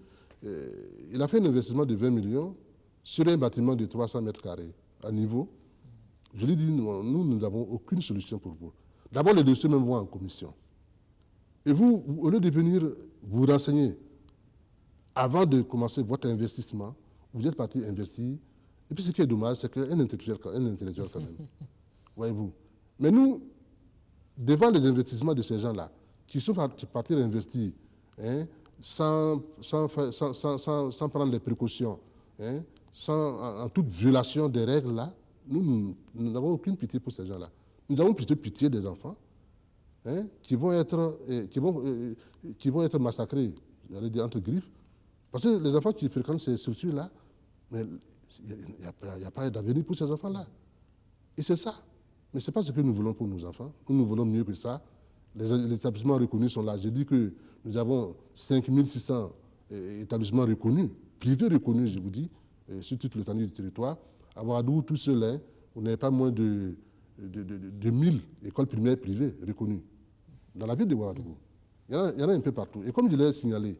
il a fait un investissement de 20 millions sur un bâtiment de 300 mètres carrés à niveau. Je lui ai dit, nous n'avons aucune solution pour vous. D'abord, les dossiers même vont en commission. Et vous, au lieu de venir vous renseigner avant de commencer votre investissement, vous êtes parti investir. Et puis ce qui est dommage, c'est qu'un intellectuel quand même. Voyez-vous. Mais nous, devant les investissements de ces gens-là, qui sont partis investir sans prendre les précautions, en toute violation des règles, là, nous n'avons aucune pitié pour ces gens-là. Nous avons plutôt pitié des enfants qui vont être massacrés, j'allais dire entre griffes, parce que les enfants qui fréquentent ces structures-là, il n'y a pas d'avenir pour ces enfants-là. Et c'est ça. Mais ce n'est pas ce que nous voulons pour nos enfants. Nous voulons mieux que ça. Les établissements reconnus sont là. J'ai dit que nous avons 5600 établissements reconnus, privés reconnus, je vous dis, sur toute l'étendue du territoire. À Ouagadougou, tout seul, on n'avait pas moins de 1000 écoles primaires privées reconnues. Dans la ville de Ouagadougou. Il y en a un peu partout. Et comme je l'ai signalé,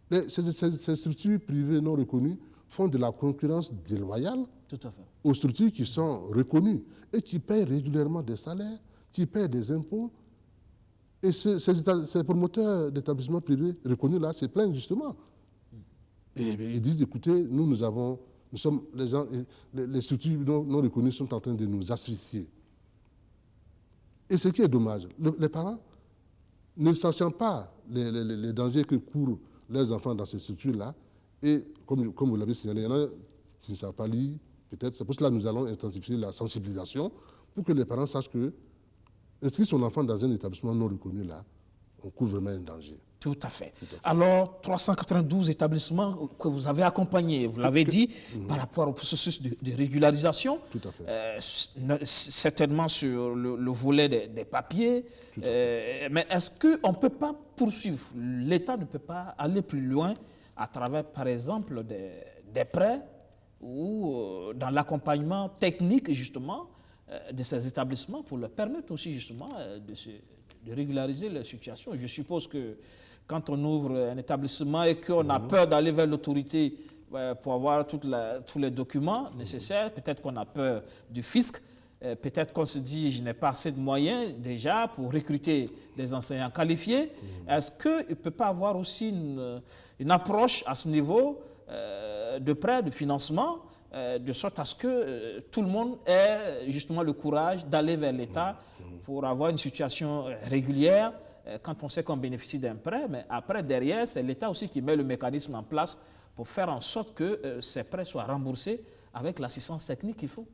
ces structures privées non reconnues font de la concurrence déloyale aux structures qui sont reconnues et qui paient régulièrement des salaires, qui paient des impôts. Et ces promoteurs d'établissements privés reconnus là se plaignent justement. Et ils disent, écoutez, nous sommes les gens, les structures non reconnues sont en train de nous asphyxier. Et ce qui est dommage, les parents ne sachant pas les dangers que courent leurs enfants dans ces structures-là, et comme vous l'avez signalé, il y en a qui ne savent pas lire, peut-être. C'est pour cela que nous allons intensifier la sensibilisation pour que les parents sachent que inscrire son enfant dans un établissement non reconnu, là, on court vraiment un danger. Tout à fait. Alors, 392 établissements que vous avez accompagnés, vous l'avez dit, par rapport au processus de régularisation, tout à fait. Certainement sur le volet des papiers, mais est-ce qu'on ne peut pas poursuivre? L'État ne peut pas aller plus loin à travers, par exemple, des prêts ou dans l'accompagnement technique, justement, de ces établissements pour leur permettre aussi, justement, de régulariser leur situation. Je suppose que quand on ouvre un établissement et qu'on a peur d'aller vers l'autorité pour avoir tous les documents nécessaires, peut-être qu'on a peur du fisc, peut-être qu'on se dit je n'ai pas assez de moyens déjà pour recruter des enseignants qualifiés. Est-ce qu'il ne peut pas avoir aussi une approche à ce niveau de prêt, de financement, de sorte à ce que tout le monde ait justement le courage d'aller vers l'État pour avoir une situation régulière quand on sait qu'on bénéficie d'un prêt, mais après, derrière, c'est l'État aussi qui met le mécanisme en place pour faire en sorte que ces prêts soient remboursés avec l'assistance technique qu'il faut.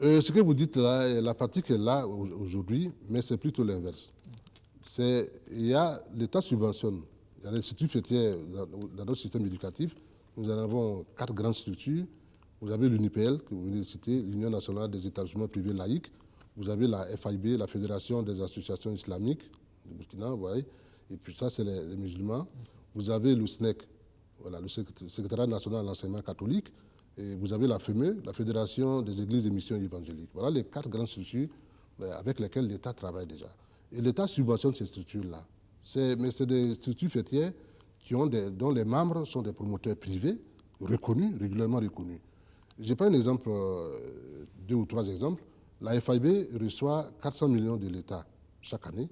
Ce que vous dites là, la pratique est là aujourd'hui, mais c'est plutôt l'inverse. L'État subventionne. Il y a les structures fêtières dans notre système éducatif. Nous en avons 4 grandes structures. Vous avez l'UNIPL, que vous venez de citer, l'Union nationale des établissements privés laïques. Vous avez la FIB, la Fédération des associations islamiques du Burkina, vous voyez. Et puis ça, c'est les musulmans. Vous avez le SNEC, voilà, le Secrétariat national de l'enseignement catholique. Et vous avez la FEME, la Fédération des églises et missions évangéliques. Voilà les 4 grandes structures avec lesquelles l'État travaille déjà. Et l'État subventionne ces structures-là. Mais c'est des structures fêtières dont les membres sont des promoteurs privés, reconnus, régulièrement reconnus. J'ai pas un exemple, 2 ou 3 exemples. La FIB reçoit 400 millions de l'État chaque année.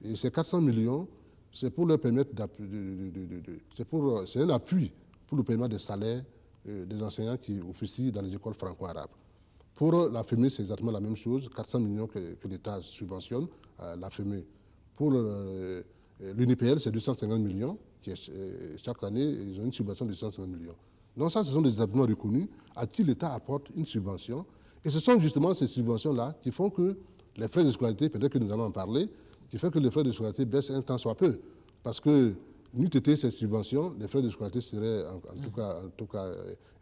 Et ces 400 millions c'est pour leur permettre c'est un appui pour le paiement des salaires des enseignants qui officient dans les écoles franco-arabes. Pour la FEME, c'est exactement la même chose, 400 millions que l'État subventionne la FEME. Pour l'UNIPL, c'est 250 millions, chaque année, ils ont une subvention de 250 millions. Donc ça, ce sont des établissements reconnus à qui l'État apporte une subvention. Et ce sont justement ces subventions-là qui font que les frais de scolarité, peut-être que nous allons en parler, qui fait que les frais de scolarité baissent un temps soit peu. Parce que, n'eût été ces subventions, les frais de scolarité seraient en tout cas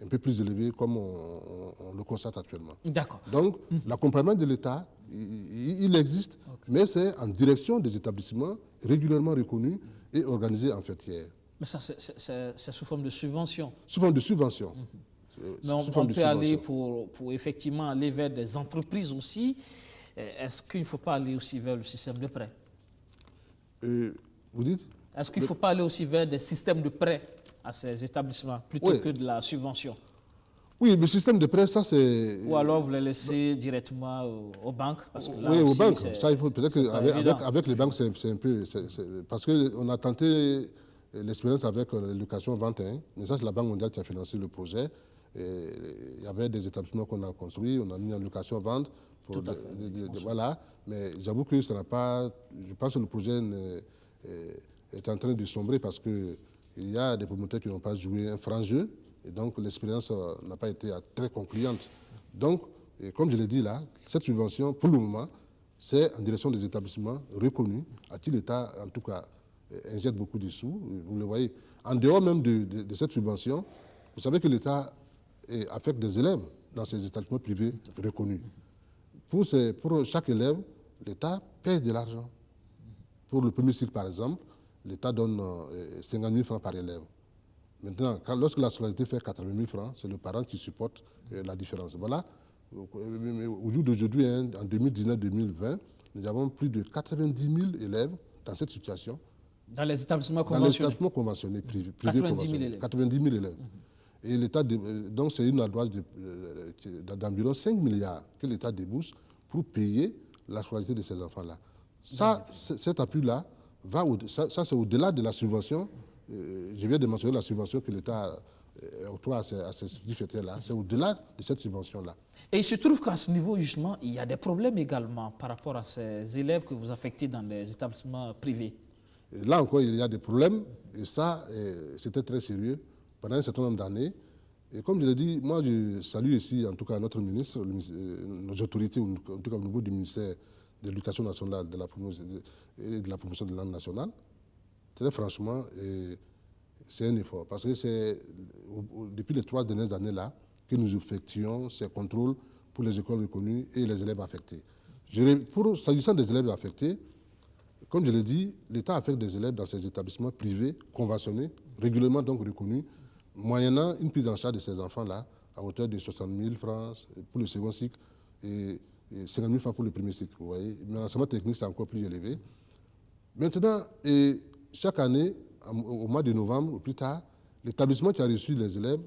un peu plus élevés comme on le constate actuellement. D'accord. Donc, l'accompagnement de l'État, il existe, mais c'est en direction des établissements régulièrement reconnus et organisés en fêtière. Mais ça, c'est sous forme de subvention. Sous forme de subvention. Mais on peut aller pour effectivement aller vers des entreprises aussi. Est-ce qu'il ne faut pas aller aussi vers le système de prêt? Vous dites? Est-ce qu'il ne faut pas aller aussi vers des systèmes de prêt à ces établissements plutôt que de la subvention? Oui, le système de prêt, ça c'est... Ou alors vous les laissez directement aux banques parce que là oui, aussi, aux banques. Ça, il faut peut-être qu'avec les banques, c'est un peu... parce qu'on a tenté l'expérience avec l'éducation 21, mais ça c'est la Banque mondiale qui a financé le projet. Et il y avait des établissements qu'on a construits, on a mis en location vente. Voilà, mais j'avoue que ça n'a pas... Je pense que le projet est en train de sombrer parce qu'il y a des promoteurs qui n'ont pas joué un franc jeu et donc l'expérience n'a pas été très concluante. Donc, comme je l'ai dit là, cette subvention, pour le moment, c'est en direction des établissements reconnus, à qui l'État, en tout cas, injecte beaucoup de sous. Vous le voyez. En dehors même de cette subvention, vous savez que l'État affecte des élèves dans ces établissements privés reconnus. Pour chaque élève, l'État paye de l'argent. Pour le premier cycle, par exemple, l'État donne 50 000 francs par élève. Maintenant, lorsque la scolarité fait 80 000 francs, c'est le parent qui supporte la différence. Voilà. Au jour d'aujourd'hui, en 2019-2020, nous avons plus de 90 000 élèves dans cette situation. Dans les établissements conventionnés? Dans les établissements conventionnés, privés 90 000 élèves. 90 000 élèves. Et l'État, donc c'est une adresse d'environ 5 milliards que l'État débourse pour payer la scolarité de ces enfants-là. Ça, cet appui-là, ça c'est au-delà de la subvention. Je viens de mentionner la subvention que l'État octroie à ces fêtières-là. C'est au-delà de cette subvention-là. Et il se trouve qu'à ce niveau, justement, il y a des problèmes également par rapport à ces élèves que vous affectez dans les établissements privés. Et là encore, il y a des problèmes. Et ça, c'était très sérieux pendant un certain nombre d'années. Et comme je l'ai dit, moi, je salue ici, en tout cas, notre ministre, nos autorités, en tout cas au niveau du ministère de l'Éducation nationale et de la promotion de la langue nationale. Très franchement, c'est un effort. Parce que c'est depuis les 3 dernières années-là que nous effectuons ces contrôles pour les écoles reconnues et les élèves affectés. S'agissant des élèves affectés, comme je l'ai dit, l'État affecte des élèves dans ces établissements privés, conventionnés, régulièrement donc reconnus, moyennant une prise en charge de ces enfants-là à hauteur de 60 000 francs pour le second cycle et 50 000 francs pour le premier cycle. Vous voyez. Mais l'enseignement technique, c'est encore plus élevé. Maintenant, chaque année, au mois de novembre ou plus tard, l'établissement qui a reçu les élèves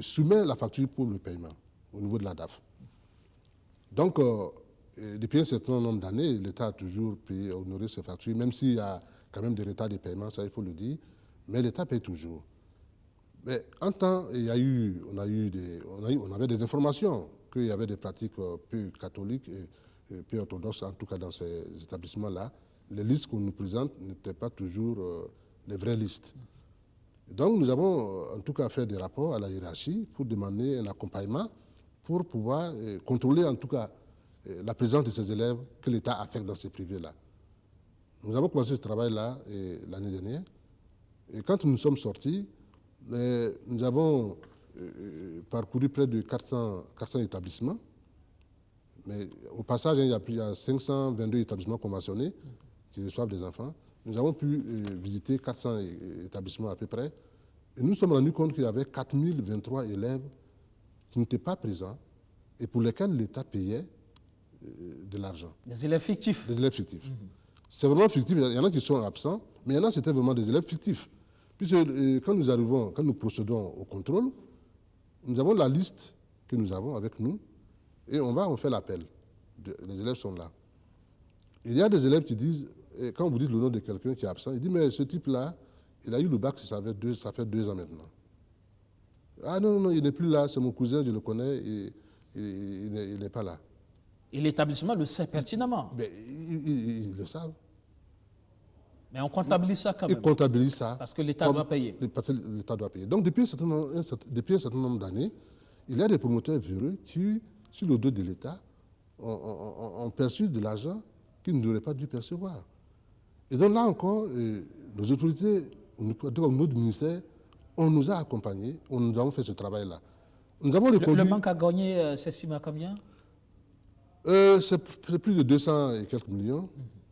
soumet la facture pour le paiement au niveau de la DAF. Donc, depuis un certain nombre d'années, l'État a toujours payé, honoré ses factures, même s'il y a quand même des retards de paiement, ça il faut le dire, mais l'État paye toujours. Mais en temps, on avait des informations qu'il y avait des pratiques peu catholiques et peu orthodoxes, en tout cas dans ces établissements-là. Les listes qu'on nous présente n'étaient pas toujours les vraies listes. Donc nous avons en tout cas fait des rapports à la hiérarchie pour demander un accompagnement pour pouvoir contrôler en tout cas la présence de ces élèves que l'État affecte dans ces privés-là. Nous avons commencé ce travail-là l'année dernière. Et quand nous sommes sortis, nous avons parcouru près de 400 établissements. Mais au passage, il y a 522 établissements conventionnés qui reçoivent des enfants. Nous avons pu visiter 400 établissements à peu près. Et nous nous sommes rendus compte qu'il y avait 4023 élèves qui n'étaient pas présents et pour lesquels l'État payait de l'argent. Des élèves fictifs? Des élèves fictifs. C'est vraiment fictif. Il y en a qui sont absents, mais il y en a c'était vraiment des élèves fictifs. Puisque quand nous procédons au contrôle, nous avons la liste que nous avons avec nous et on fait l'appel. Les élèves sont là. Il y a des élèves qui disent, quand vous dites le nom de quelqu'un qui est absent, il dit, mais ce type-là, il a eu le bac, ça fait 2 ans maintenant. Ah non, non, il n'est plus là, c'est mon cousin, je le connais, et il n'est pas là. Et l'établissement le sait pertinemment. Mais ils le savent. Mais on comptabilise ça quand Ils même. comptabilisent ça. Parce que l'État doit payer. Parce que l'État doit payer. Donc, depuis un certain nombre d'années, il y a des promoteurs véreux qui, sur le dos de l'État, ont perçu de l'argent qu'ils n'auraient pas dû percevoir. Et donc là encore, nos autorités, notre ministère, on nous a accompagnés, nous avons fait ce travail-là. Le manque à gagner s'estime à combien? C'est plus de 200 et quelques millions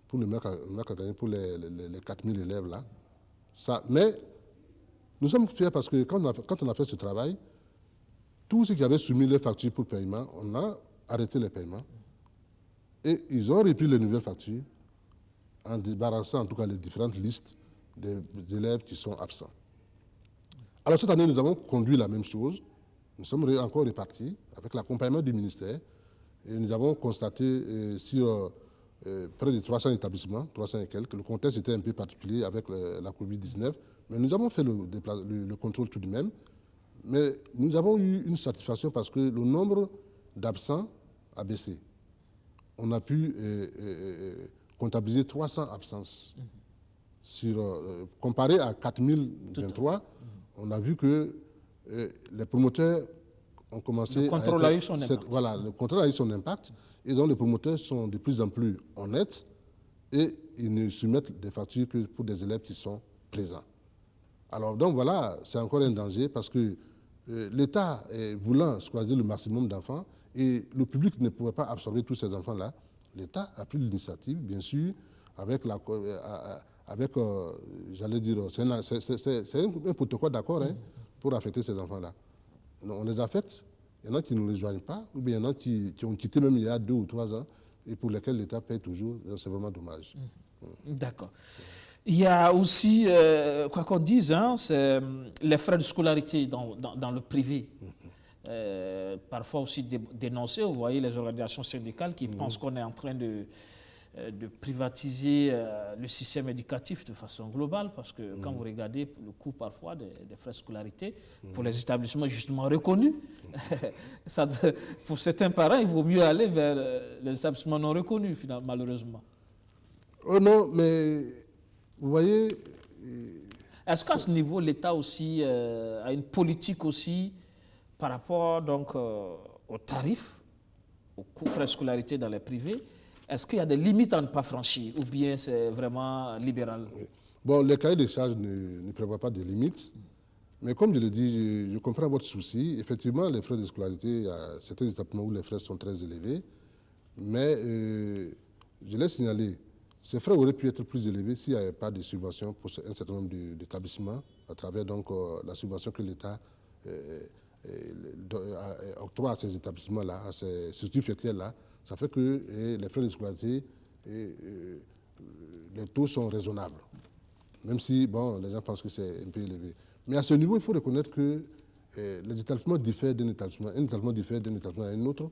pour le manque à gagner pour les 4000 élèves là. Ça, mais nous sommes fiers parce que quand on a fait ce travail, tous ceux qui avaient soumis les factures pour paiement, on a arrêté les paiements et ils ont repris les nouvelles factures en débarrassant en tout cas les différentes listes des élèves qui sont absents. Alors cette année, nous avons conduit la même chose. Nous sommes encore repartis avec l'accompagnement du ministère et nous avons constaté sur près de 300 établissements, 300 et quelques. Le contexte était un peu particulier avec la Covid-19, mais nous avons fait le contrôle tout de même. Mais nous avons eu une satisfaction parce que le nombre d'absents a baissé. On a pu comptabiliser 300 absences. Comparé à 4023, on a vu que les promoteurs ont commencé le contrôle a eu son impact. Voilà, le contrôle a eu son impact. Et donc les promoteurs sont de plus en plus honnêtes et ils ne soumettent des factures que pour des élèves qui sont présents. Alors donc voilà, c'est encore un danger parce que l'État voulant scolariser le maximum d'enfants et le public ne pouvait pas absorber tous ces enfants-là, l'État a pris l'initiative, bien sûr, j'allais dire, c'est un protocole d'accord pour affecter ces enfants-là. On les affecte, il y en a qui ne les rejoignent pas, ou bien il y en a qui ont quitté même il y a 2 ou 3 ans, et pour lesquels l'État paye toujours, c'est vraiment dommage. D'accord. Il y a aussi, quoi qu'on dise, c'est les frais de scolarité dans le privé. Parfois aussi dénoncés, vous voyez les organisations syndicales qui pensent qu'on est en train de privatiser le système éducatif de façon globale, parce que quand vous regardez le coût parfois des frais de scolarité pour les établissements justement reconnus, pour certains parents, il vaut mieux aller vers les établissements non reconnus, finalement, malheureusement. Oh non, mais vous voyez... Est-ce qu'à ce niveau, l'État aussi a une politique aussi par rapport donc, aux tarifs, aux coûts frais de scolarité dans les privés? Est-ce qu'il y a des limites à ne pas franchir ou bien c'est vraiment libéral? Bon, le cahier des charges ne prévoit pas de limites. Mais comme je l'ai dit, je comprends votre souci. Effectivement, les frais de scolarité, il y a certains établissements où les frais sont très élevés. Mais je l'ai signalé, ces frais auraient pu être plus élevés s'il n'y avait pas de subvention pour un certain nombre d'établissements à travers donc, la subvention que l'État octroie à ces établissements-là, à ces structures fêtières-là. Ça fait que les frais de scolarité, les taux sont raisonnables, même si bon, les gens pensent que c'est un peu élevé. Mais à ce niveau, il faut reconnaître que les établissements diffèrent d'un établissement. Un établissement diffère d'un établissement à un autre.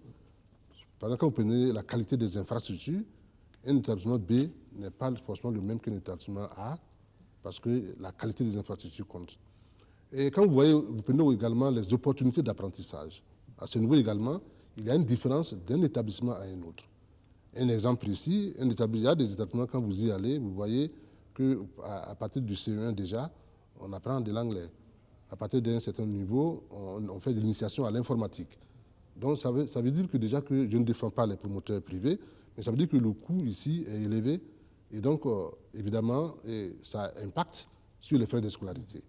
Par exemple, quand vous prenez la qualité des infrastructures, un établissement B n'est pas forcément le même qu'un établissement A, parce que la qualité des infrastructures compte. Et quand vous prenez également les opportunités d'apprentissage. À ce niveau également, il y a une différence d'un établissement à un autre. Un exemple ici, il y a des établissements, quand vous y allez, vous voyez qu'à partir du CE1 déjà, on apprend de l'anglais. À partir d'un certain niveau, on fait de l'initiation à l'informatique. Donc ça veut dire que déjà que je ne défends pas les promoteurs privés, mais ça veut dire que le coût ici est élevé. Et donc, évidemment, ça impacte sur les frais de scolarité.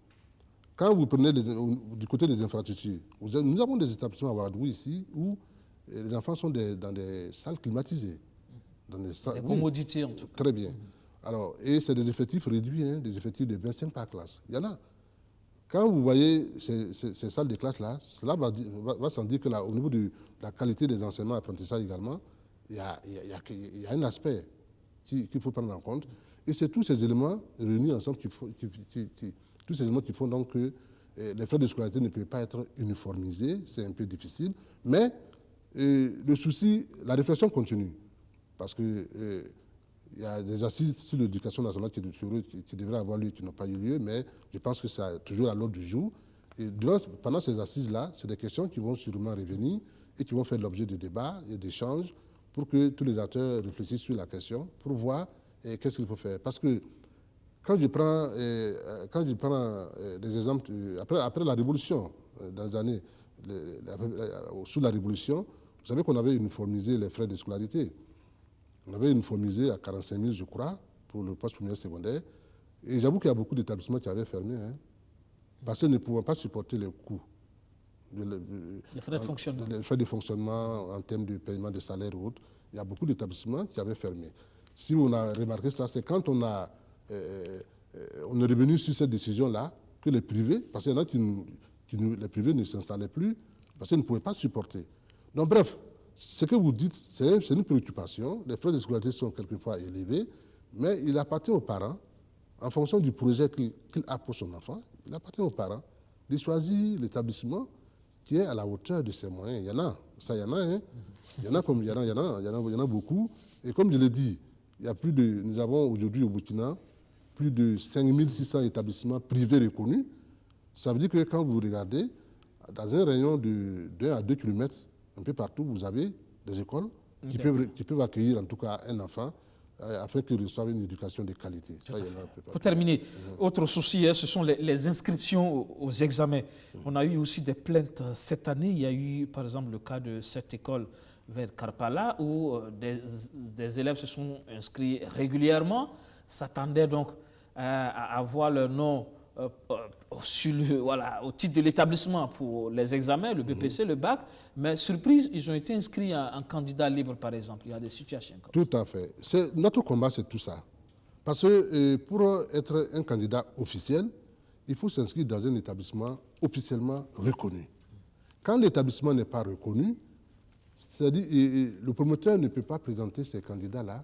Quand vous prenez du côté des infrastructures, nous avons des établissements à Ouagadougou ici où les enfants sont dans des salles climatisées. Des commodités en tout cas. Très bien. Alors, et c'est des effectifs réduits, des effectifs de 25 par classe. Il y en a. Quand vous voyez ces salles de classe-là, cela va sans dire qu'au niveau de la qualité des enseignements et apprentissages également, il y a un aspect qu'il faut prendre en compte. Et c'est tous ces éléments réunis ensemble tous ces éléments qui font donc que les frais de scolarité ne peuvent pas être uniformisés, c'est un peu difficile, mais le souci, la réflexion continue, parce que Il y a des assises sur l'éducation nationale qui devraient avoir lieu, qui n'ont pas eu lieu, mais je pense que c'est toujours à l'ordre du jour. Et pendant ces assises-là, c'est des questions qui vont sûrement revenir et qui vont faire l'objet de débats et d'échanges pour que tous les acteurs réfléchissent sur la question, pour voir qu'est-ce qu'il faut faire. Parce que quand je prends des exemples, après la Révolution, dans les années, sous la Révolution, vous savez qu'on avait uniformisé les frais de scolarité. On avait uniformisé à 45 000, je crois, pour le poste primaire secondaire. Et j'avoue qu'il y a beaucoup d'établissements qui avaient fermé, parce qu'ils ne pouvaient pas supporter les coûts. Les frais de fonctionnement. Les frais de fonctionnement en termes de paiement des salaires ou autres. Il y a beaucoup d'établissements qui avaient fermé. Si on a remarqué ça, c'est quand on est revenu sur cette décision-là que les privés, parce qu'il y en a les privés ne s'installaient plus parce qu'ils ne pouvaient pas supporter. Donc bref, ce que vous dites, c'est une préoccupation. Les frais de scolarité sont quelquefois élevés, mais il appartient aux parents, en fonction du projet qu'il a pour son enfant, il appartient aux parents de choisir l'établissement qui est à la hauteur de ses moyens. Il y en a, ça il y en a, hein. Il y en a beaucoup. Et comme je l'ai dit, nous avons aujourd'hui au Burkina plus de 5600 établissements privés reconnus. Ça veut dire que quand vous regardez, dans un rayon de 1 à 2 km, un peu partout, vous avez des écoles qui peuvent accueillir en tout cas un enfant afin qu'il reçoive une éducation de qualité. Ça, pour terminer, autre souci, ce sont les inscriptions aux examens. On a eu aussi des plaintes cette année. Il y a eu par exemple le cas de cette école vers Karpala où des élèves se sont inscrits régulièrement, s'attendaient donc à avoir leur nom au titre de l'établissement pour les examens, le BPC, le bac, mais surprise, ils ont été inscrits en candidat libre, par exemple. Il y a des situations comme ça. Tout à fait. Notre combat, c'est tout ça. Parce que pour être un candidat officiel, il faut s'inscrire dans un établissement officiellement reconnu. Quand l'établissement n'est pas reconnu, c'est-à-dire le promoteur ne peut pas présenter ces candidats-là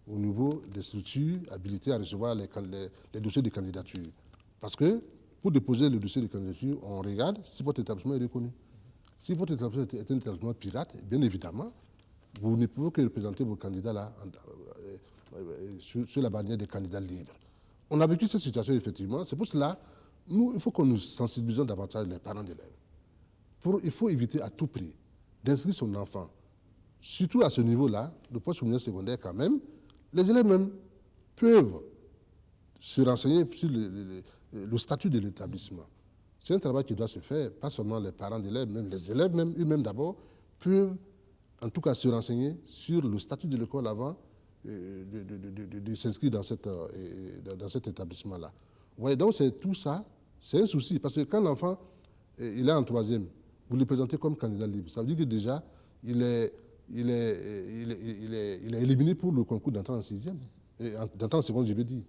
au niveau des structures habilitées à recevoir les dossiers de candidature. Parce que pour déposer le dossier de candidature, on regarde si votre établissement est reconnu. Si votre établissement est un établissement pirate, bien évidemment, vous ne pouvez que représenter vos candidats là sur la bannière des candidats libres. On a vécu cette situation effectivement. C'est pour cela, il faut que nous sensibilisons davantage les parents d'élèves. Il faut éviter à tout prix d'inscrire son enfant, surtout à ce niveau-là, le poste primaire secondaire quand même. Les élèves même peuvent se renseigner sur le statut de l'établissement. C'est un travail qui doit se faire, pas seulement les parents d'élèves, même les élèves eux-mêmes d'abord, peuvent en tout cas se renseigner sur le statut de l'école avant de s'inscrire dans cet établissement-là. Ouais, donc c'est tout ça, c'est un souci, parce que quand l'enfant il est en troisième, vous le présentez comme candidat libre, ça veut dire que déjà, il est éliminé pour le concours d'entrée en sixième, d'entrée en seconde, je vais dire.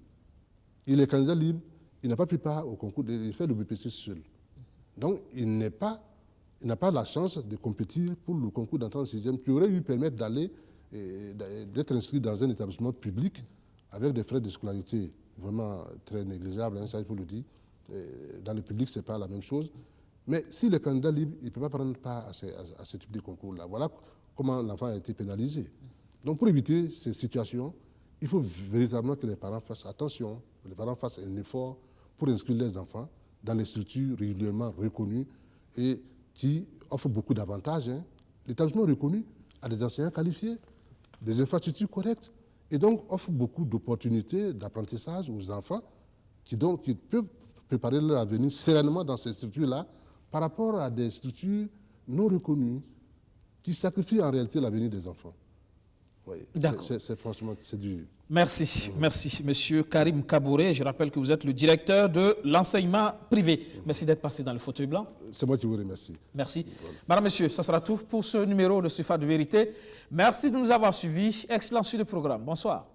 Il est candidat libre, il n'a pas pris part au concours, il fait le BPC seul. Donc, il n'a pas la chance de compétir pour le concours d'entrée en sixième qui aurait lui permettre d'être inscrit dans un établissement public avec des frais de scolarité vraiment très négligeables, ça il faut le dire. Dans le public, ce n'est pas la même chose. Mais s'il est candidat libre, il ne peut pas prendre part à ce type de concours-là. Voilà comment l'enfant a été pénalisé. Donc, pour éviter ces situations, il faut véritablement que les parents fassent attention, que les parents fassent un effort pour inscrire les enfants dans les structures régulièrement reconnues et qui offrent beaucoup d'avantages. L'établissement reconnu a des enseignants qualifiés, des infrastructures correctes et donc offre beaucoup d'opportunités d'apprentissage aux enfants qui peuvent préparer leur avenir sereinement dans ces structures-là par rapport à des structures non reconnues qui sacrifient en réalité l'avenir des enfants. Oui, c'est franchement, c'est dur. Merci, merci, Monsieur Karim Kabouré. Je rappelle que vous êtes le directeur de l'enseignement privé. Merci d'être passé dans le fauteuil blanc. C'est moi qui vous remercie. Merci. Voilà. Madame, Monsieur, ça sera tout pour ce numéro de Suffrage de vérité. Merci de nous avoir suivis. Excellent sur le programme. Bonsoir.